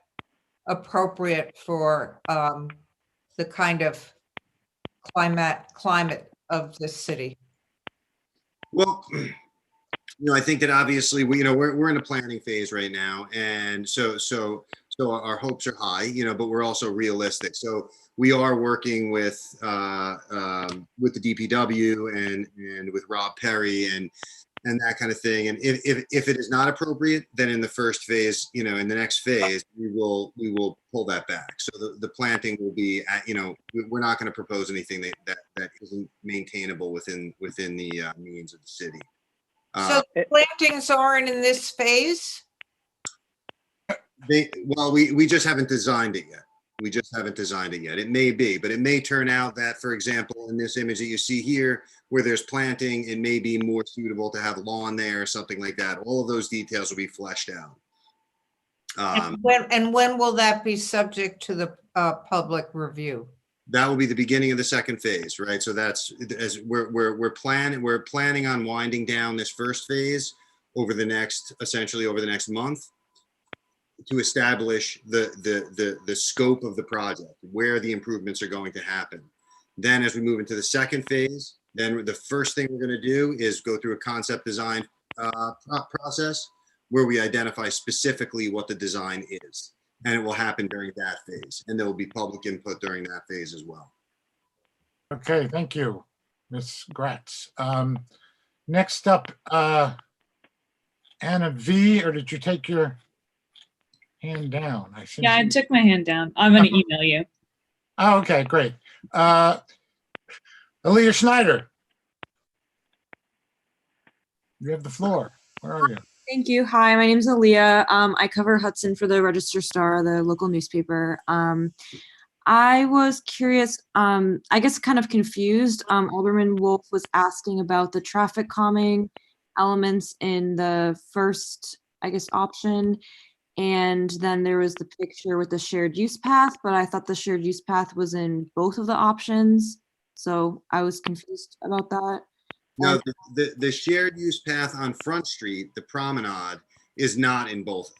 appropriate for the kind of climate of this city? Well, you know, I think that obviously we're in a planning phase right now, and so our hopes are high, you know, but we're also realistic. So we are working with the DPW and with Rob Perry and that kind of thing. And if it is not appropriate, then in the first phase, you know, in the next phase, we will pull that back. So the planting will be, you know, we're not going to propose anything that isn't maintainable within the means of the city. So plantings aren't in this phase? We just haven't designed it yet. We just haven't designed it yet. It may be, but it may turn out that, for example, in this image that you see here, where there's planting, it may be more suitable to have lawn there or something like that. All of those details will be fleshed out. And when will that be subject to the public review? That will be the beginning of the second phase, right? So that's as we're planning on winding down this first phase essentially over the next month, to establish the scope of the project, where the improvements are going to happen. Then as we move into the second phase, then the first thing we're going to do is go through a concept design process where we identify specifically what the design is. And it will happen during that phase. And there will be public input during that phase as well. Okay, thank you, Ms. Gratz. Next up, Anna V, or did you take your hand down? I see. Yeah, I took my hand down. I'm going to email you. Oh, okay, great. Aaliyah Schneider. You have the floor. Where are you? Thank you. Hi, my name is Aaliyah. I cover Hudson for the Register Star, the local newspaper. I was curious, I guess kind of confused. Alderman Wolf was asking about the traffic calming elements in the first, I guess, option. And then there was the picture with the shared use path, but I thought the shared use path was in both of the options. So I was confused about that. No, the shared use path on Front Street, the promenade, is not in both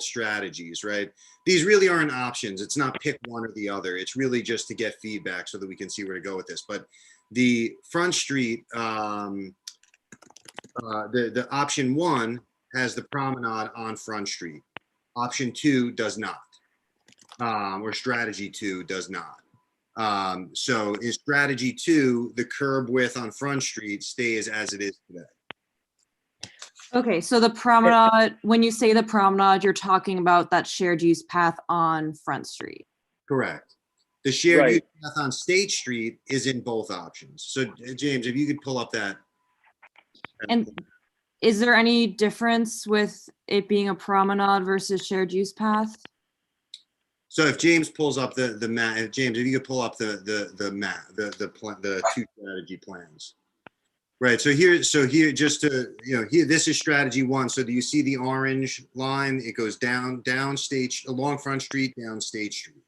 strategies, right? These really aren't options. It's not pick one or the other. It's really just to get feedback so that we can see where to go with this. But the Front Street, the option 1 has the promenade on Front Street. Option 2 does not, or strategy 2 does not. So in strategy 2, the curb width on Front Street stays as it is today. Okay, so the promenade, when you say the promenade, you're talking about that shared use path on Front Street. Correct. The shared Right. use path on State Street is in both options. So James, if you could pull up that. And is there any difference with it being a promenade versus shared use path? So if James pulls up the map, if you could pull up the map, the 2 strategy plans. Right, so here, just to, here, this is strategy 1. So do you see the orange line? It goes down State, along Front Street, down State Street.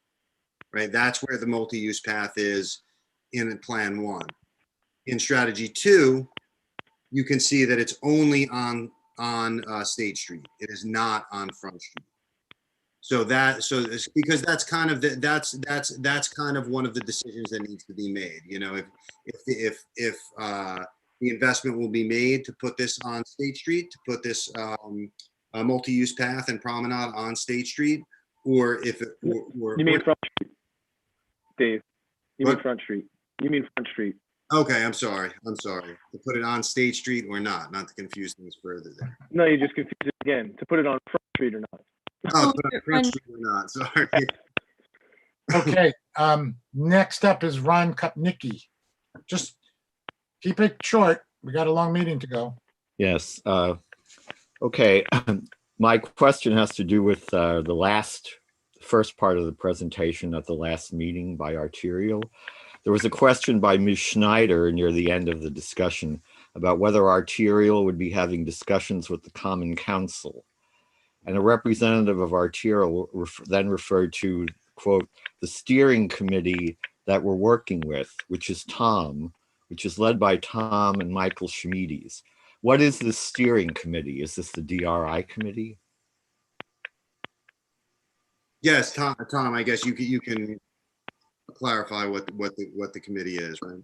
Right, that's where the multi-use path is in plan 1. In strategy 2, you can see that it's only on State Street. It is not on Front Street. So it's because that's kind of that's kind of one of the decisions that needs to be made. If the investment will be made to put this on State Street, to put this multi-use path and promenade on State Street, or if it, or You mean Front Street, Dave? You mean What? Front Street? You mean Front Street? Okay, I'm sorry. To put it on State Street or not to confuse things further there. No, you just confused it again. To put it on Front Street or not? Oh, put it on Front Street or not, sorry. Okay, next up is Ron Kupnicki. Just keep it short. We got a long meeting to go. Yes. Okay. My question has to do with the first part of the presentation at the last meeting by Arterial. There was a question by Ms. Schneider near the end of the discussion about whether Arterial would be having discussions with the Common Council. And a representative of Arterial then referred to, quote, the steering committee that we're working with, which is Tom, which is led by Tom and Michael Schmiedes. What is this steering committee? Is this the DRI committee? Yes, Tom, I guess you can clarify what the committee is, right?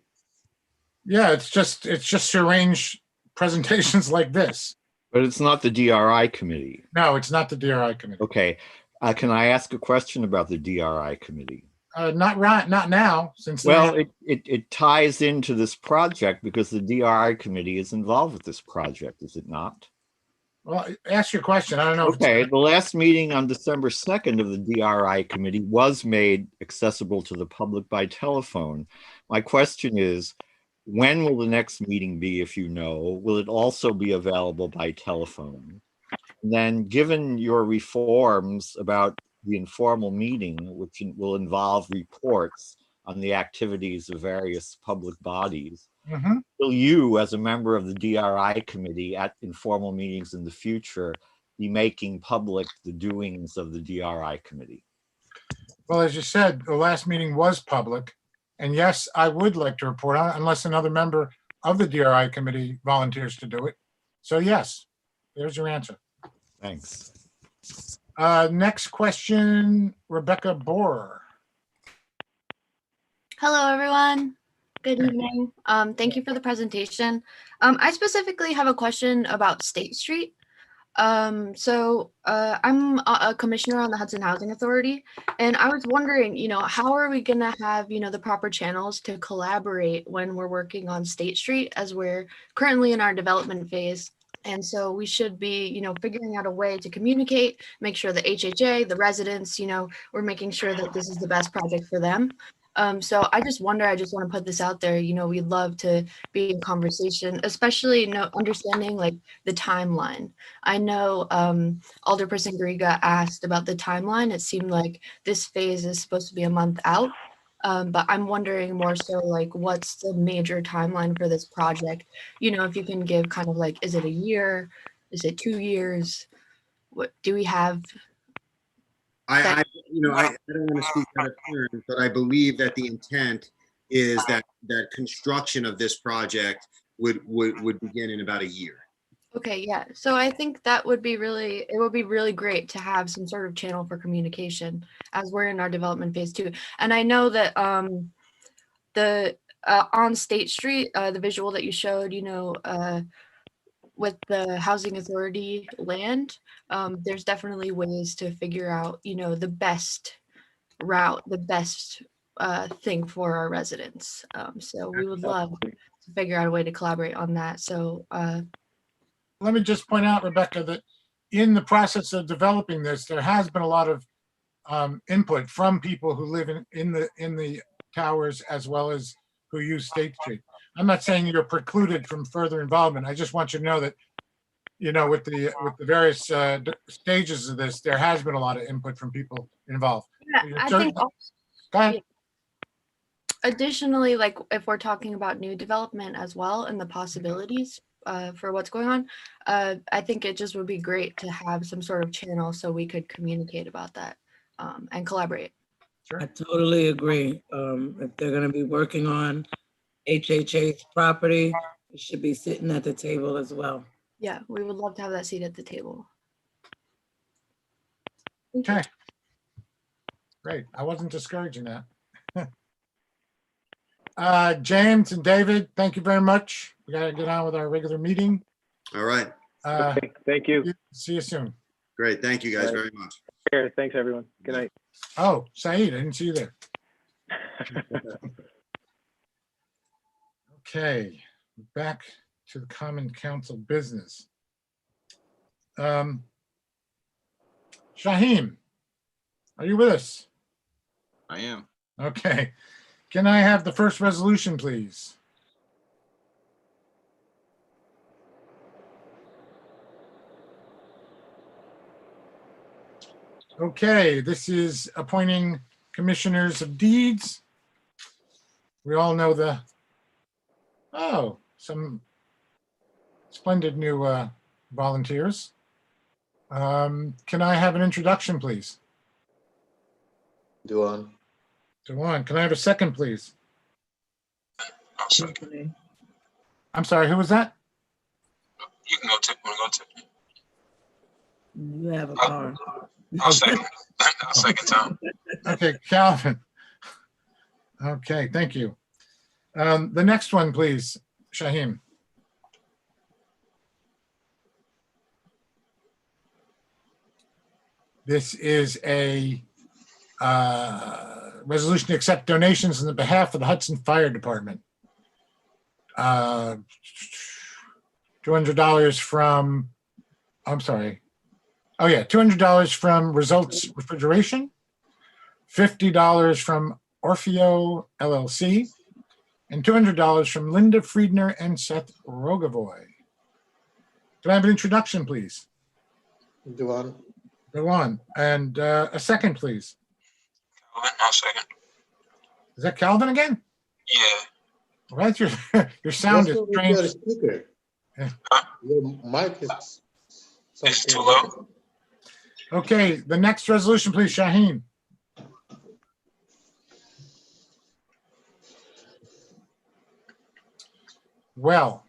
Yeah, it's just to arrange presentations like this. But it's not the DRI committee. No, it's not the DRI committee. Okay. Can I ask a question about the DRI committee? Not now, since Well, it ties into this project because the DRI committee is involved with this project, is it not? Well, ask your question. I don't know. Okay, the last meeting on December 2nd of the DRI committee was made accessible to the public by telephone. My question is, when will the next meeting be, if you know? Will it also be available by telephone? And then, given your reforms about the informal meeting, which will involve reports on the activities of various public bodies, will you, as a member of the DRI committee at informal meetings in the future, be making public the doings of the DRI committee? Well, as you said, the last meeting was public. And yes, I would like to report on it unless another member of the DRI committee volunteers to do it. So yes, there's your answer. Thanks. Next question, Rebecca Borer. Hello, everyone. Good evening. Thank you for the presentation. I specifically have a question about State Street. I'm a commissioner on the Hudson Housing Authority, and I was wondering, how are we gonna have, the proper channels to collaborate when we're working on State Street, as we're currently in our development phase. And so we should be, figuring out a way to communicate, make sure the HHA, the residents, we're making sure that this is the best project for them. So I just want to put this out there, we'd love to be in conversation, especially understanding like the timeline. I know Alderperson Griga asked about the timeline. It seemed like this phase is supposed to be a month out, but I'm wondering more so like what's the major timeline for this project? If you can give kind of like, is it a year? Is it 2 years? What do we have? I don't want to speak out of turn, but I believe that the intent is that construction of this project would begin in about a year. Okay, yeah. So I think it would be really great to have some sort of channel for communication as we're in our development phase too. And I know that on State Street, the visual that you showed, with the housing authority land, there's definitely ways to figure out, the best route, the best thing for our residents. So we would love to figure out a way to collaborate on that. So Let me just point out, Rebecca, that in the process of developing this, there has been a lot of input from people who live in the towers as well as who use State Street. I'm not saying you're precluded from further involvement. I just want you to know that, with the various stages of this, there has been a lot of input from people involved. yeah, I think Go ahead. additionally, like if we're talking about new development as well and the possibilities for what's going on, I think it just would be great to have some sort of channel so we could communicate about that and collaborate. I totally agree. If they're gonna be working on HHA's property, it should be sitting at the table as well. Yeah, we would love to have that seat at the table. Okay. Great. I wasn't discouraging that. James and David, thank you very much. We got to get on with our regular meeting. All right. Okay, thank you. See you soon. Great. Thank you guys very much. Here, thanks everyone. Good night. Oh, Saeed, I didn't see you there. Okay, back to the Common Council business. Shaheem, are you with us? I am. Okay. Can I have the first resolution, please? Okay, this is appointing commissioners of deeds. We all know some splendid new volunteers. Can I have an introduction, please? Duan. Dewan, can I have a second, please? I'll second. I'm sorry, who was that? You can go, Tiffany. You have a car. I'll second. I'll second Tom. Okay, Calvin. Okay, thank you. The next one, please, Shaheem. This is a resolution to accept donations on the behalf of the Hudson Fire Department. $200 from, I'm sorry. Oh yeah, $200 from Results Refrigeration, $50 from Orfeo LLC, and $200 from Linda Friedner and Seth Rogavoy. Can I have an introduction, please? Duan. Go on. And a second, please. Calvin, I'll second. Is that Calvin again? Yeah. Well, that's your sound is What's wrong with your strange. speaker? Yeah. Your mic is. It's too something- low. Okay, the next resolution, please, Shaheem. Well,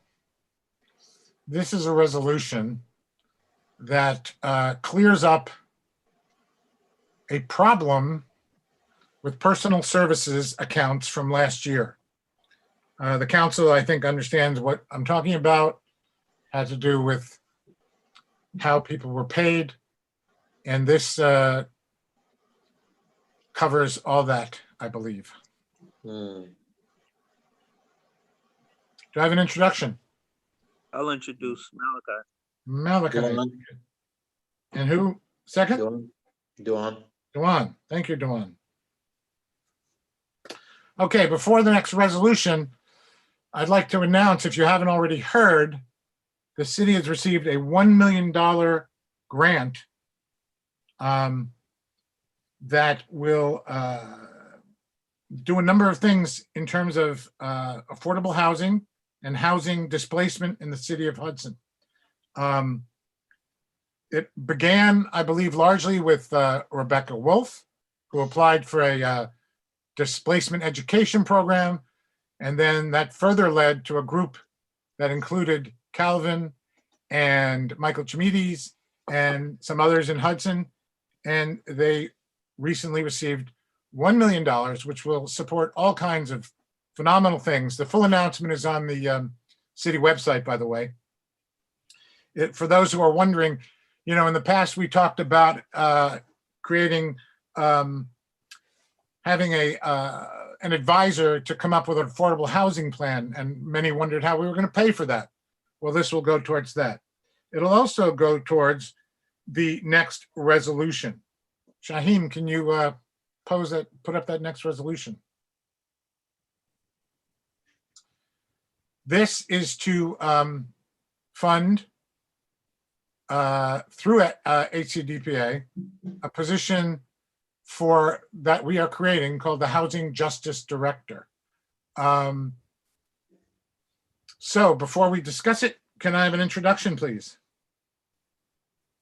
this is a resolution that clears up a problem with personal services accounts from last year. The council, I think, understands what I'm talking about. Has to do with how people were paid. And this covers all that, I believe. Hmm. Do I have an introduction? I'll introduce Malachi. Malachi. Duan, And who? Second? Duan. Duan. Thank you, Duan. Okay, before the next resolution, I'd like to announce, if you haven't already heard, the city has received a $1 million grant that will do a number of things in terms of affordable housing and housing displacement in the city of Hudson. It began, I believe, largely with Rebecca Wolf, who applied for a displacement education program. And then that further led to a group that included Calvin and Michael Chimides and some others in Hudson. And they recently received $1 million, which will support all kinds of phenomenal things. The full announcement is on the city website, by the way. For those who are wondering, you know, in the past, we talked about creating, having an advisor to come up with an affordable housing plan, and many wondered how we were going to pay for that. Well, this will go towards that. It'll also go towards the next resolution. Shaheem, can you put up that next resolution? This is to fund through HCDPA a position for that we are creating called the Housing Justice Director. So before we discuss it, can I have an introduction, please?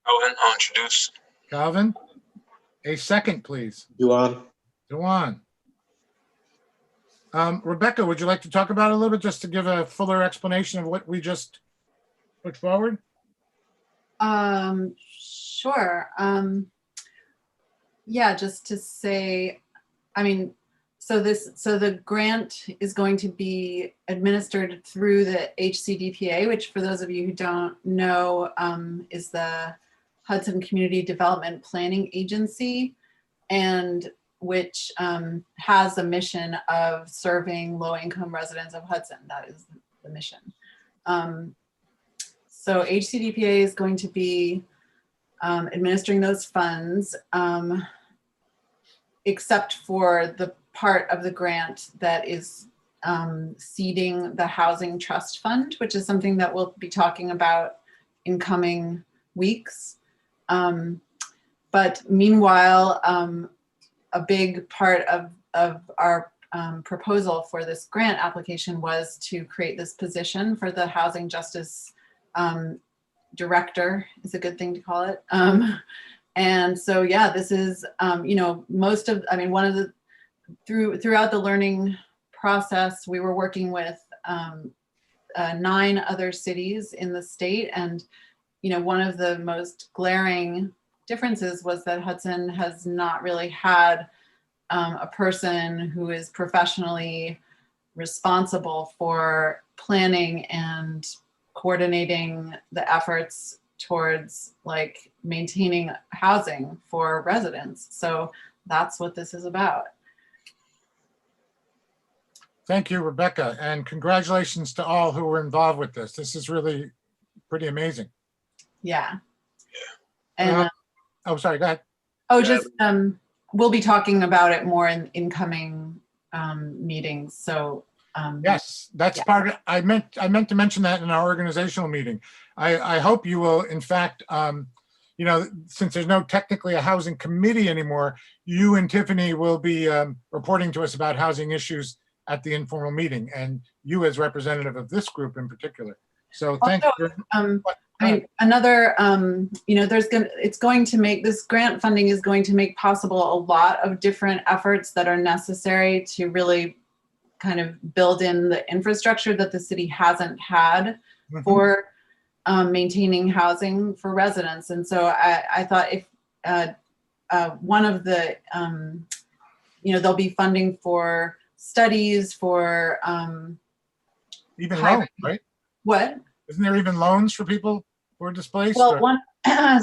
Calvin, I'll introduce. Calvin, a second, please. Duan. Duan. Rebecca, would you like to talk about it a little bit, just to give a fuller explanation of what we just put forward? Sure. Yeah, just to say, I mean, so the grant is going to be administered through the HCDPA, which, for those of you who don't know, is the Hudson Community Development Planning Agency, and which has a mission of serving low-income residents of Hudson. That is the mission. So HCDPA is going to be administering those funds, except for the part of the grant that is seeding the Housing Trust Fund, which is something that we'll be talking about in coming weeks. But meanwhile, a big part of our proposal for this grant application was to create this position for the Housing Justice Director, is a good thing to call it. And so, yeah, this is, you know, one of the, throughout the learning process, we were working with 9 other cities in the state. And, you know, one of the most glaring differences was that Hudson has not really had a person who is professionally responsible for planning and coordinating the efforts towards like maintaining housing for residents. So that's what this is about. Thank you, Rebecca, and congratulations to all who were involved with this. This is really pretty amazing. Yeah. And oh, sorry, go ahead. oh, just we'll be talking about it more in incoming meetings. So yes, that's part of, I meant to mention that in our organizational meeting. I hope you will, in fact, you know, since there's no technically a housing committee anymore, you and Tiffany will be reporting to us about housing issues at the informal meeting, and you as representative of this group in particular. So thank you. I mean, another, you know, it's going to make, this grant funding is going to make possible a lot of different efforts that are necessary to really kind of build in the infrastructure that the city hasn't had for maintaining housing for residents. And so I thought if one of the, you know, there'll be funding for studies, for Even high- loans, right? What? Isn't there even loans for people who are displaced? Well, or- one,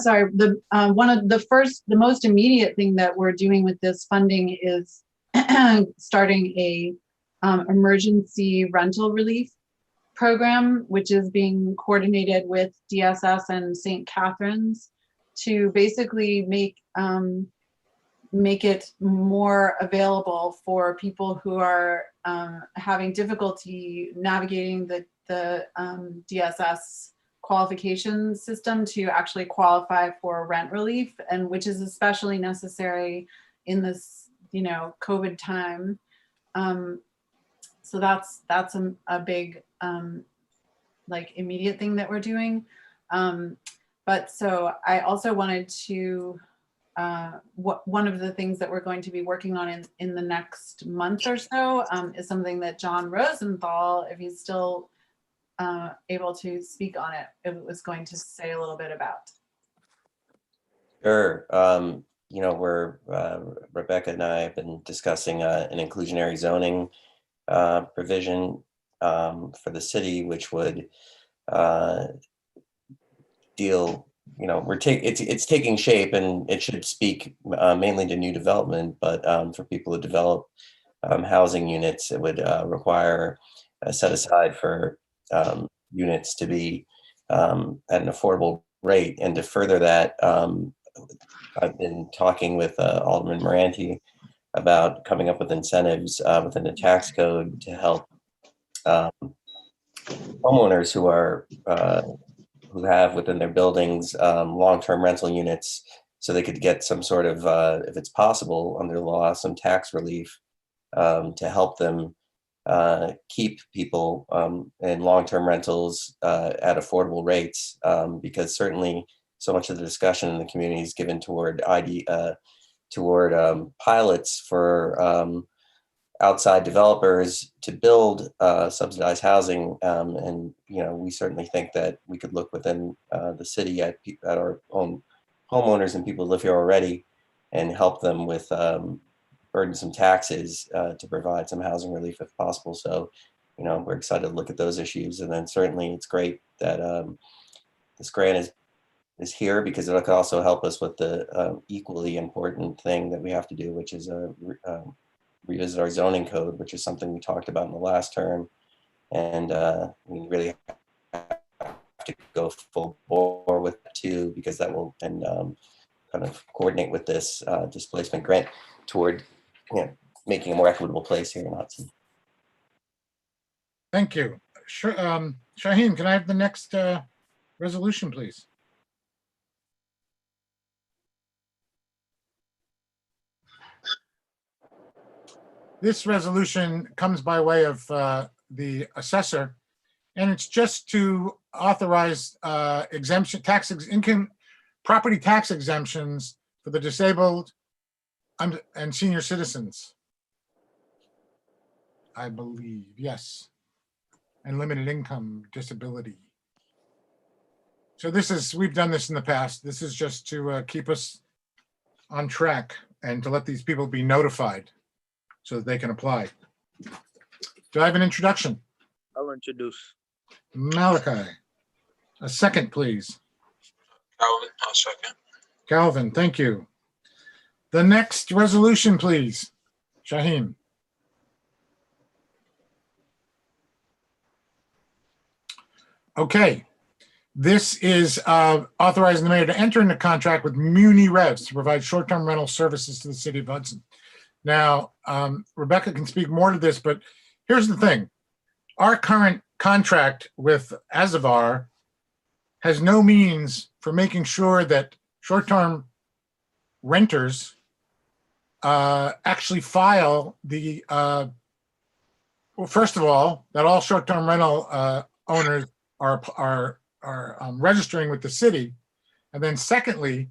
sorry, one of the most immediate thing that we're doing with this funding is starting a emergency rental relief program, which is being coordinated with DSS and St. Catherine's to basically make it more available for people who are having difficulty navigating the DSS qualification system to actually qualify for rent relief, and which is especially necessary in this, COVID time. So that's a big like immediate thing that we're doing. But so I also wanted to one of the things that we're going to be working on in the next month or so is something that John Rosenthal, if he's still able to speak on it was going to say a little bit about. Sure. We're Rebecca and I have been discussing an inclusionary zoning provision for the city, which would deal. It's taking shape, and it should speak mainly to new development. But for people who develop housing units, it would require a set aside for units to be at an affordable rate. And to further that, I've been talking with Alderman Moranti about coming up with incentives within the tax code to help homeowners who have within their buildings long-term rental units, so they could get some sort of, if it's possible under the law, some tax relief to help them keep people in long-term rentals at affordable rates, because certainly so much of the discussion in the community is given toward pilots for outside developers to build subsidized housing, and we certainly think that we could look within the city at our own homeowners and people who live here already and help them with burdensome taxes to provide some housing relief if possible. So, we're excited to look at those issues. And then certainly it's great that this grant is here, because it could also help us with the equally important thing that we have to do, which is revisit our zoning code, which is something we talked about in the last term. And we really have to go full bore with it too, because that will then kind of coordinate with this displacement grant toward making a more equitable place here in Hudson. Thank you. Sure. Shaheen, can I have the next resolution, please? This resolution comes by way of the assessor, and it's just to authorize property tax exemptions for the disabled and senior citizens. I believe, yes. And limited income disability. So we've done this in the past. This is just to keep us on track and to let these people be notified so that they can apply. Do I have an introduction? I'll introduce. Malachi. A second, please. Calvin, I'll second. Calvin, thank you. The next resolution, please. Shaheen. Okay. This is authorizing the mayor to enter into contract with Muni Revs to provide short-term rental services to the city of Hudson. Now, Rebecca can speak more to this, but here's the thing. Our current contract with Azavar has no means for making sure that short-term renters actually file the, well, first of all, that all short-term rental owners are registering with the city. And then secondly,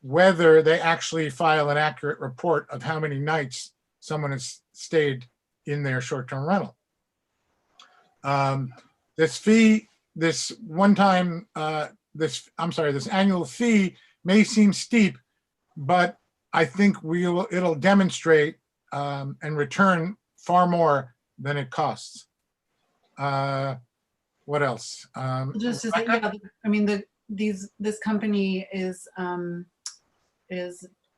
whether they actually file an accurate report of how many nights someone has stayed in their short-term rental. This annual fee may seem steep, but I think it'll demonstrate and return far more than it costs. What else? Just to say, yeah, I mean, this company is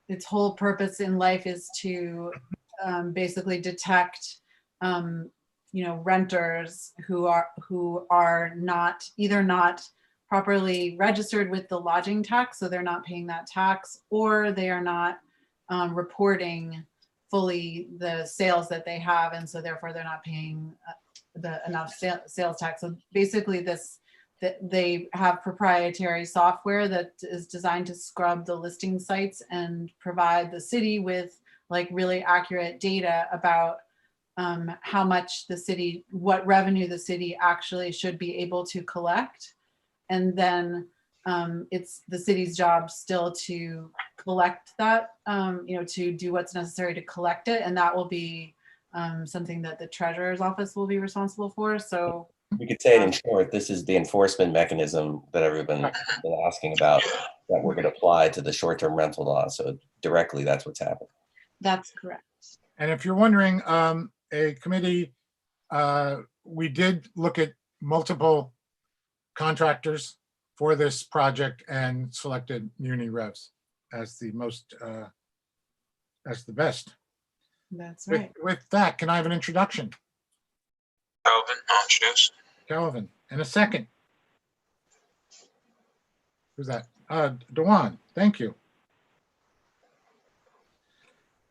its whole purpose in life is to basically detect, renters who are not properly registered with the lodging tax, so they're not paying that tax, or they are not reporting fully the sales that they have, and so therefore they're not paying enough sales tax. So basically that they have proprietary software that is designed to scrub the listing sites and provide the city with like really accurate data about how much the city, what revenue the city actually should be able to collect. And then it's the city's job still to collect that, to do what's necessary to collect it. And that will be something that the treasurer's office will be responsible for. So We could say it in short, this is the enforcement mechanism that everyone's been asking about that we're going to apply to the short-term rental law. So directly, that's what's happening. that's correct. And if you're wondering, a committee, we did look at multiple contractors for this project and selected Muni Revs as the most, as the best. That's right. With that, can I have an introduction? Calvin, I'll introduce. Calvin, and a second. Who's that? Dewan, thank you.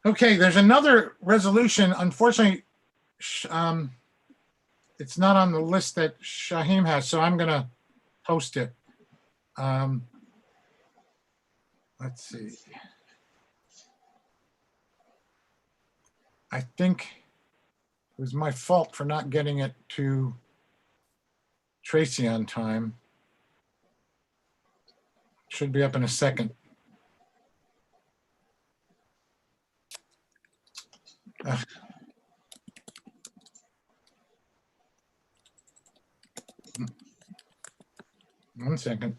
Okay, there's another resolution. Unfortunately, it's not on the list that Shaheem has, so I'm gonna post it. Let's see. I think it was my fault for not getting it to Tracy on time. Should be up in a second. Ugh. One second.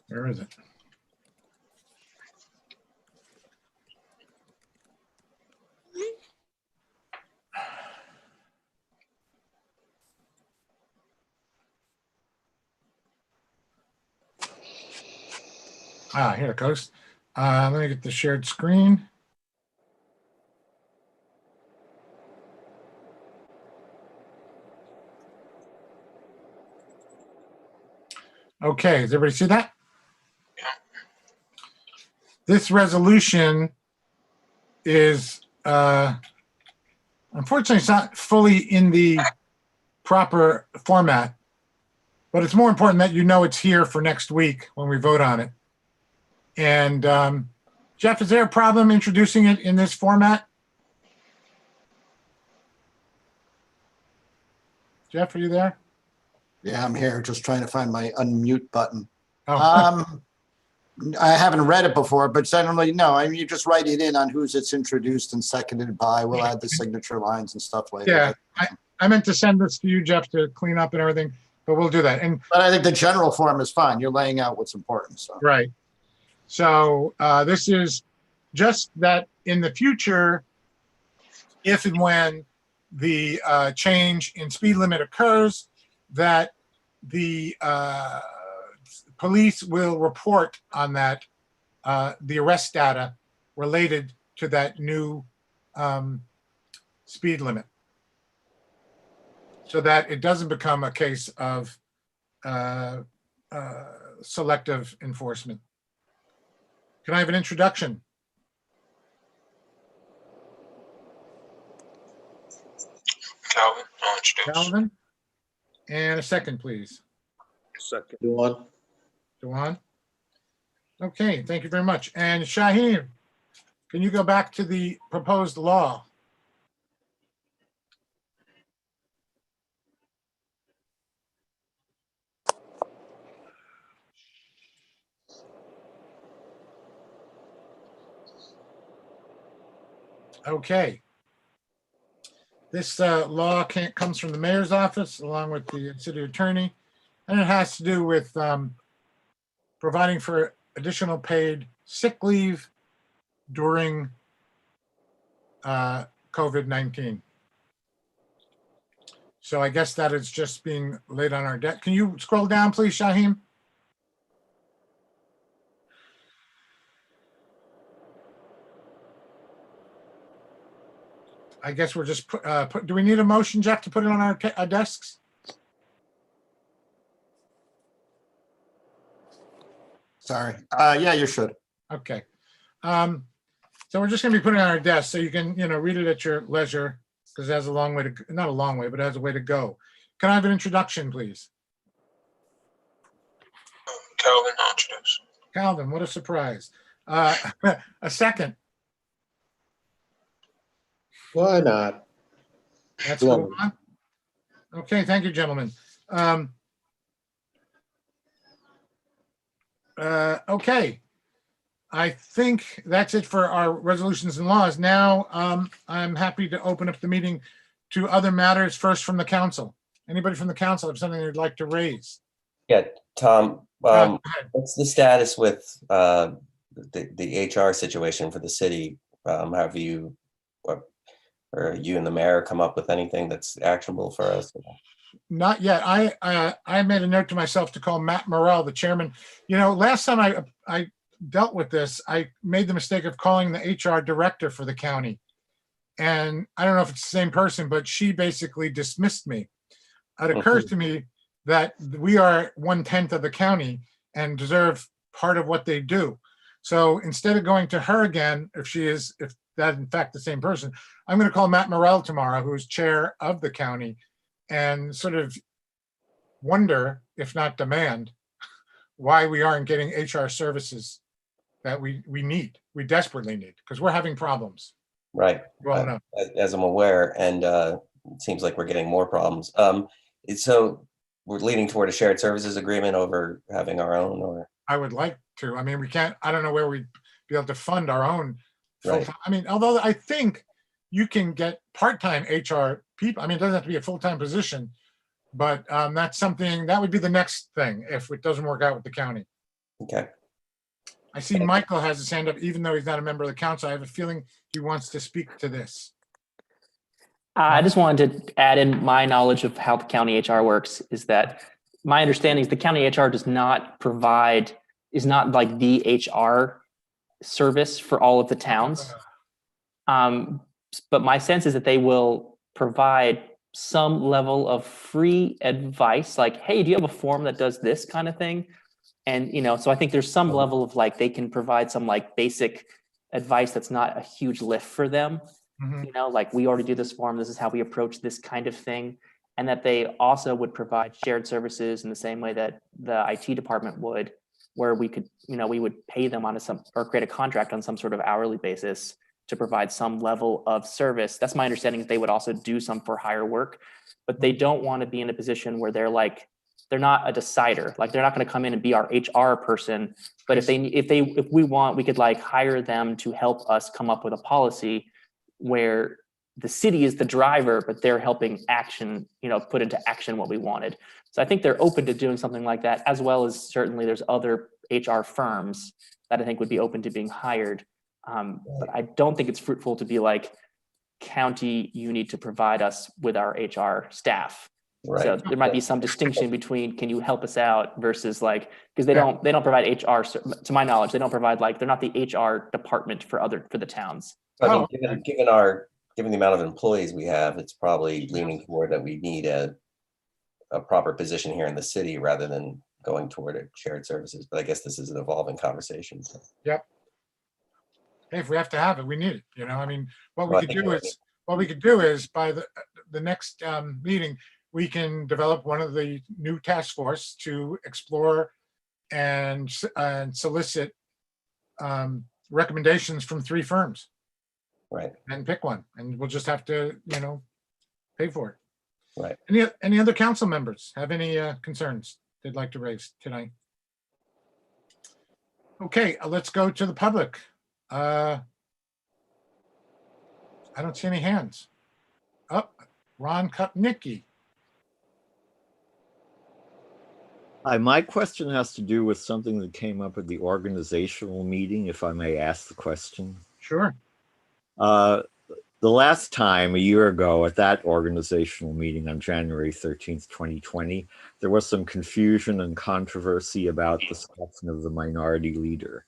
Where is it? Here it goes. Let me get the shared screen. Okay, does everybody see that? This resolution is, unfortunately, it's not fully in the proper format, but it's more important that you know it's here for next week when we vote on it. And Jeff, is there a problem introducing it in this format? Jeff, are you there? Yeah, I'm here, just trying to find my unmute button. Oh. I haven't read it before, but generally, no. I mean, you just write it in on whose it's introduced and seconded by. We'll add the signature lines and stuff later. Yeah, I meant to send this to you, Jeff, to clean up and everything, but we'll do that. But I think the general form is fine. You're laying out what's important. So. Right. So this is just that in the future, if and when the change in speed limit occurs, that the police will report on that, the arrest data related to that new speed limit, so that it doesn't become a case of selective enforcement. Can I have an introduction? Calvin, I'll introduce. Calvin, and a second, please. Second. Dewan. Okay, thank you very much. And Shaheem, can you go back to the proposed law? Okay. This law comes from the mayor's office along with the city attorney, and it has to do with providing for additional paid sick leave during COVID-19. So I guess that is just being laid on our debt. Can you scroll down, please, Shaheem? I guess we're just, do we need a motion, Jeff, to put it on our desks? Sorry. Yeah, you should. Okay. So we're just gonna be putting it on our desk so you can, read it at your leisure because it has a long way to, not a long way, but it has a way to go. Can I have an introduction, please? Calvin, I'll introduce. Calvin, what a surprise. A second. Why not? That's Go cool. on. Okay, thank you, gentlemen. Okay. I think that's it for our resolutions and laws. Now, I'm happy to open up the meeting to other matters, first from the council. Anybody from the council have something they'd like to raise? Yeah, Tom, Go ahead. what's the status with the HR situation for the city? Have you or you and the mayor come up with anything that's actionable for us? Not yet. I made a note to myself to call Matt Morrell, the chairman. Last time I dealt with this, I made the mistake of calling the HR director for the county. And I don't know if it's the same person, but she basically dismissed me. It occurs to me that we are 1/10 of the county and deserve part of what they do. So instead of going to her again, if that in fact the same person, I'm going to call Matt Morrell tomorrow, who's chair of the county, and sort of wonder, if not demand, why we aren't getting HR services that we need, we desperately need, because we're having problems. Right. Well enough. As I'm aware, and it seems like we're getting more problems. So we're leaning toward a shared services agreement over having our own, or? I would like to. I mean, we can't, I don't know where we'd be able to fund our own. Right. I mean, although I think you can get part-time HR people. I mean, it doesn't have to be a full-time position, but that's something, that would be the next thing if it doesn't work out with the county. Okay. I see Michael has his hand up, even though he's not a member of the council. I have a feeling he wants to speak to this. I just wanted to add in my knowledge of how the county HR works is that my understanding is the county HR is not like the HR service for all of the towns. But my sense is that they will provide some level of free advice, like, hey, do you have a form that does this kind of thing? And, so I think there's some level of like, they can provide some like basic advice that's not a huge lift for them. Like we already do this form, this is how we approach this kind of thing. And that they also would provide shared services in the same way that the IT department would, where we could, we would pay them on or create a contract on some sort of hourly basis to provide some level of service. That's my understanding, that they would also do some for hire work, but they don't want to be in a position where they're not a decider. Like they're not going to come in and be our HR person, but if we want, we could like hire them to help us come up with a policy where the city is the driver, but they're helping put into action what we wanted. So I think they're open to doing something like that, as well as certainly there's other HR firms that I think would be open to being hired. But I don't think it's fruitful to be like, county, you need to provide us with our HR staff. Right. So there might be some distinction between, can you help us out versus like, because they don't provide HR, to my knowledge, they don't provide like, they're not the HR department for the towns. I mean, given the amount of employees we have, it's probably leaning toward that we need a proper position here in the city rather than going toward a shared services. But I guess this is an evolving conversation. So. Yep. Hey, if we have to have it, we need it. I mean, what we could do is by the next meeting, we can develop one of the new task force to explore and solicit recommendations from 3 firms. Right. And pick one, and we'll just have to, pay for it. Right. Any other council members have any concerns they'd like to raise tonight? Okay, let's go to the public. I don't see any hands. Oh, Ron Kupnicki. Hi, my question has to do with something that came up at the organizational meeting, if I may ask the question. Sure. The last time, a year ago, at that organizational meeting on January 13th, 2020, there was some confusion and controversy about the selection of the minority leader.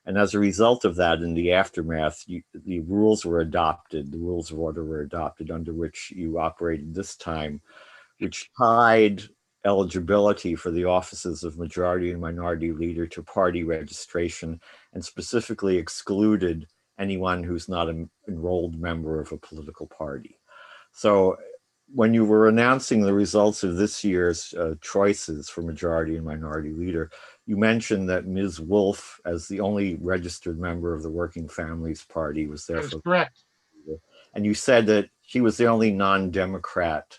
And as a result of that, in the aftermath, the rules were adopted, the rules of order were adopted under which you operated this time, which tied eligibility for the offices of majority and minority leader to party registration, and specifically excluded anyone who's not an enrolled member of a political party. So when you were announcing the results of this year's choices for majority and minority leader, you mentioned that Ms. Wolf, as the only registered member of the Working Families Party, was there. That's correct. And you said that she was the only non-Democrat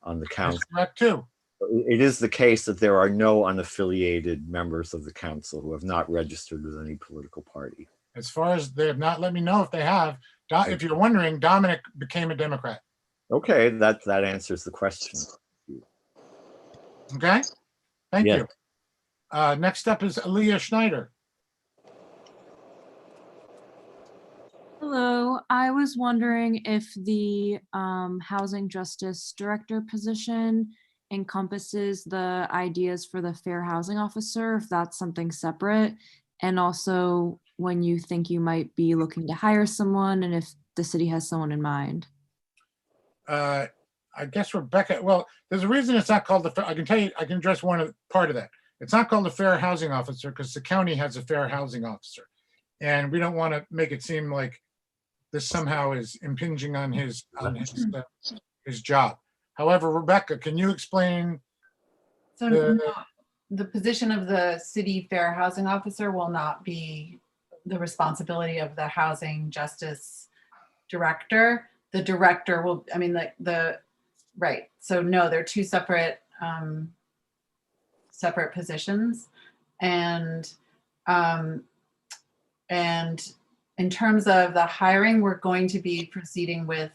on the council. That's correct too. It is the case that there are no unaffiliated members of the council who have not registered with any political party. As far as they have not let me know if they have. If you're wondering, Dominic became a Democrat. Okay, that answers the question. Okay, thank Yeah. you. Next up is Aaliyah Schneider. Hello, I was wondering if the Housing Justice Director position encompasses the ideas for the Fair Housing Officer, if that's something separate, and also when you think you might be looking to hire someone and if the city has someone in mind. I guess Rebecca, well, there's a reason it's not called the, I can tell you, I can address part of that. It's not called the Fair Housing Officer because the county has a Fair Housing Officer. And we don't want to make it seem like this somehow is impinging on his job. However, Rebecca, can you explain? So no, the position of the city fair housing officer will not be the responsibility of the housing justice director. The director will, I mean, like right. So no, they're two separate separate positions. And in terms of the hiring, we're going to be proceeding with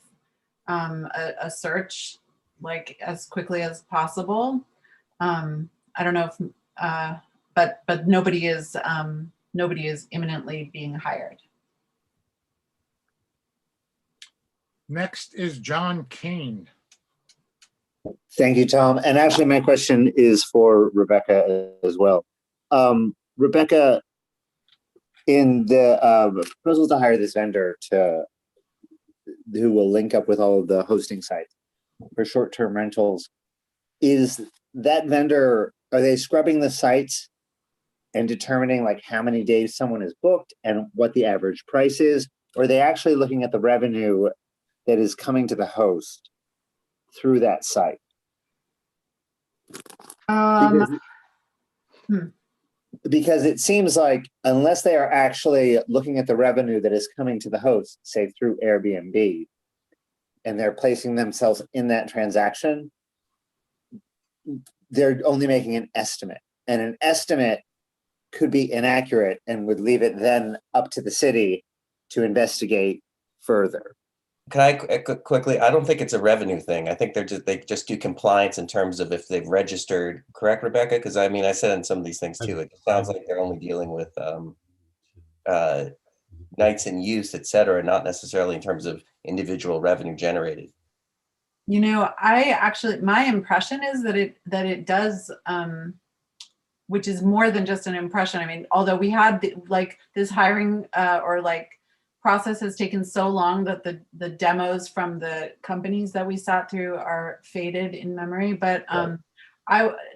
a search like as quickly as possible. I don't know if, but nobody is imminently being hired. Next is John Kane. Thank you, Tom. And actually my question is for Rebecca as well. Rebecca, in the proposal to hire this vendor who will link up with all of the hosting sites for short-term rentals, is that vendor, are they scrubbing the sites and determining like how many days someone is booked and what the average price is? Or are they actually looking at the revenue that is coming to the host through that site? Because it seems like unless they are actually looking at the revenue that is coming to the host, say through Airbnb, and they're placing themselves in that transaction, they're only making an estimate. And an estimate could be inaccurate and would leave it then up to the city to investigate further. Can I quickly? I don't think it's a revenue thing. I think they just do compliance in terms of if they've registered. Correct, Rebecca? Because I mean, I said in some of these things too. It sounds like they're only dealing with nights in use, et cetera, not necessarily in terms of individual revenue generated. You know, my impression is that it does, which is more than just an impression. I mean, although we had this hiring process has taken so long that the demos from the companies that we sat through are faded in memory. But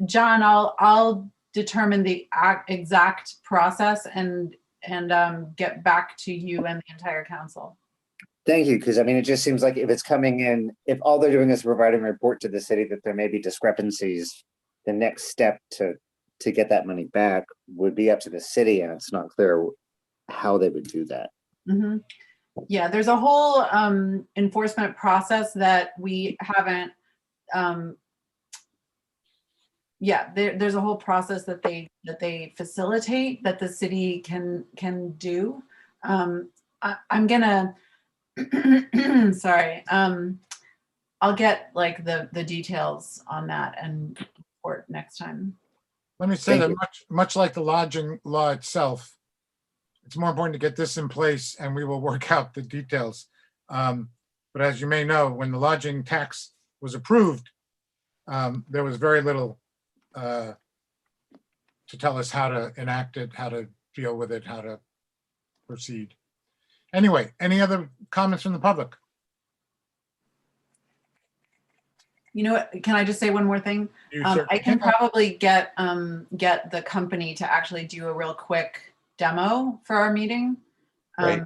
John, I'll determine the exact process and get back to you and the entire council. Thank you, because I mean, it just seems like if it's coming in, if all they're doing is providing a report to the city that there may be discrepancies, the next step to get that money back would be up to the city, and it's not clear how they would do that. Mm-hmm. Yeah, there's a whole enforcement process that we haven't. There's a whole process that they facilitate that the city can do. I'm gonna. Sorry. I'll get like the details on that and report next time. Let me say that much like the lodging law itself, it's more important to get this in place and we will work out the details. But as you may know, when the lodging tax was approved, there was very little to tell us how to enact it, how to deal with it, how to proceed. Anyway, any other comments from the public? You know what, can I just say one more thing? You I certainly can can. probably get the company to actually do a real quick demo for our meeting. Great.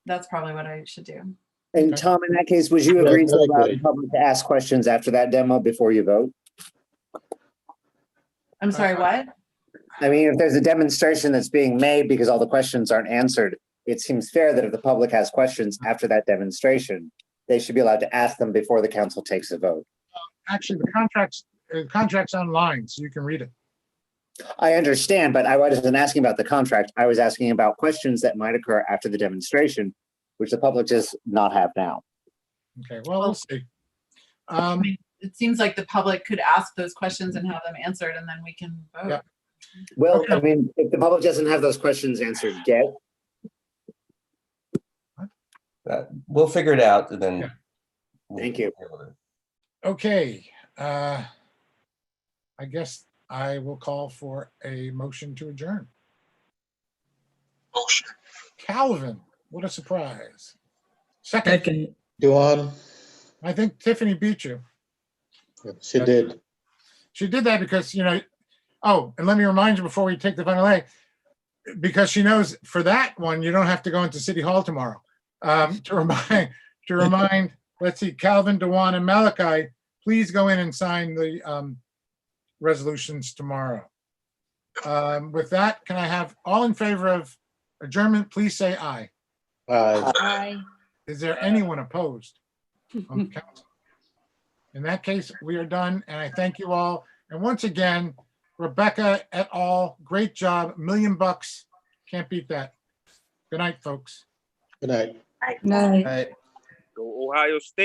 That's probably what I should do. And Tom, in that case, would you Yeah, agree to very allow the good. public to ask questions after that demo before you vote? I'm sorry, what? I mean, if there's a demonstration that's being made because all the questions aren't answered, it seems fair that if the public has questions after that demonstration, they should be allowed to ask them before the council takes a vote. Actually, the contract's online, so you can read it. I understand, but I wasn't asking about the contract. I was asking about questions that might occur after the demonstration, which the public does not have now. Okay, well, we'll see. I mean, it seems like the public could ask those questions and have them answered, and then we can vote. Yeah. Well, I mean, if the public doesn't have those questions answered yet, We'll figure it out and then. Yeah. Thank you. Okay, I guess I will call for a motion to adjourn. Motion. Calvin, what a surprise. Second, Duan, I think Tiffany beat you. she did. She did that because, oh, and let me remind you before we take the final A, because she knows for that one, you don't have to go into City Hall tomorrow. To remind, let's see, Calvin, Dewan, and Malachi, please go in and sign the resolutions tomorrow. With that, can I have all in favor of adjournment, please say aye. Aye. Is there anyone opposed on the council? In that case, we are done, and I thank you all. And once again, Rebecca et al., great job, $1 million. Can't beat that. Good night, folks. Good night. No. Go Ohio State.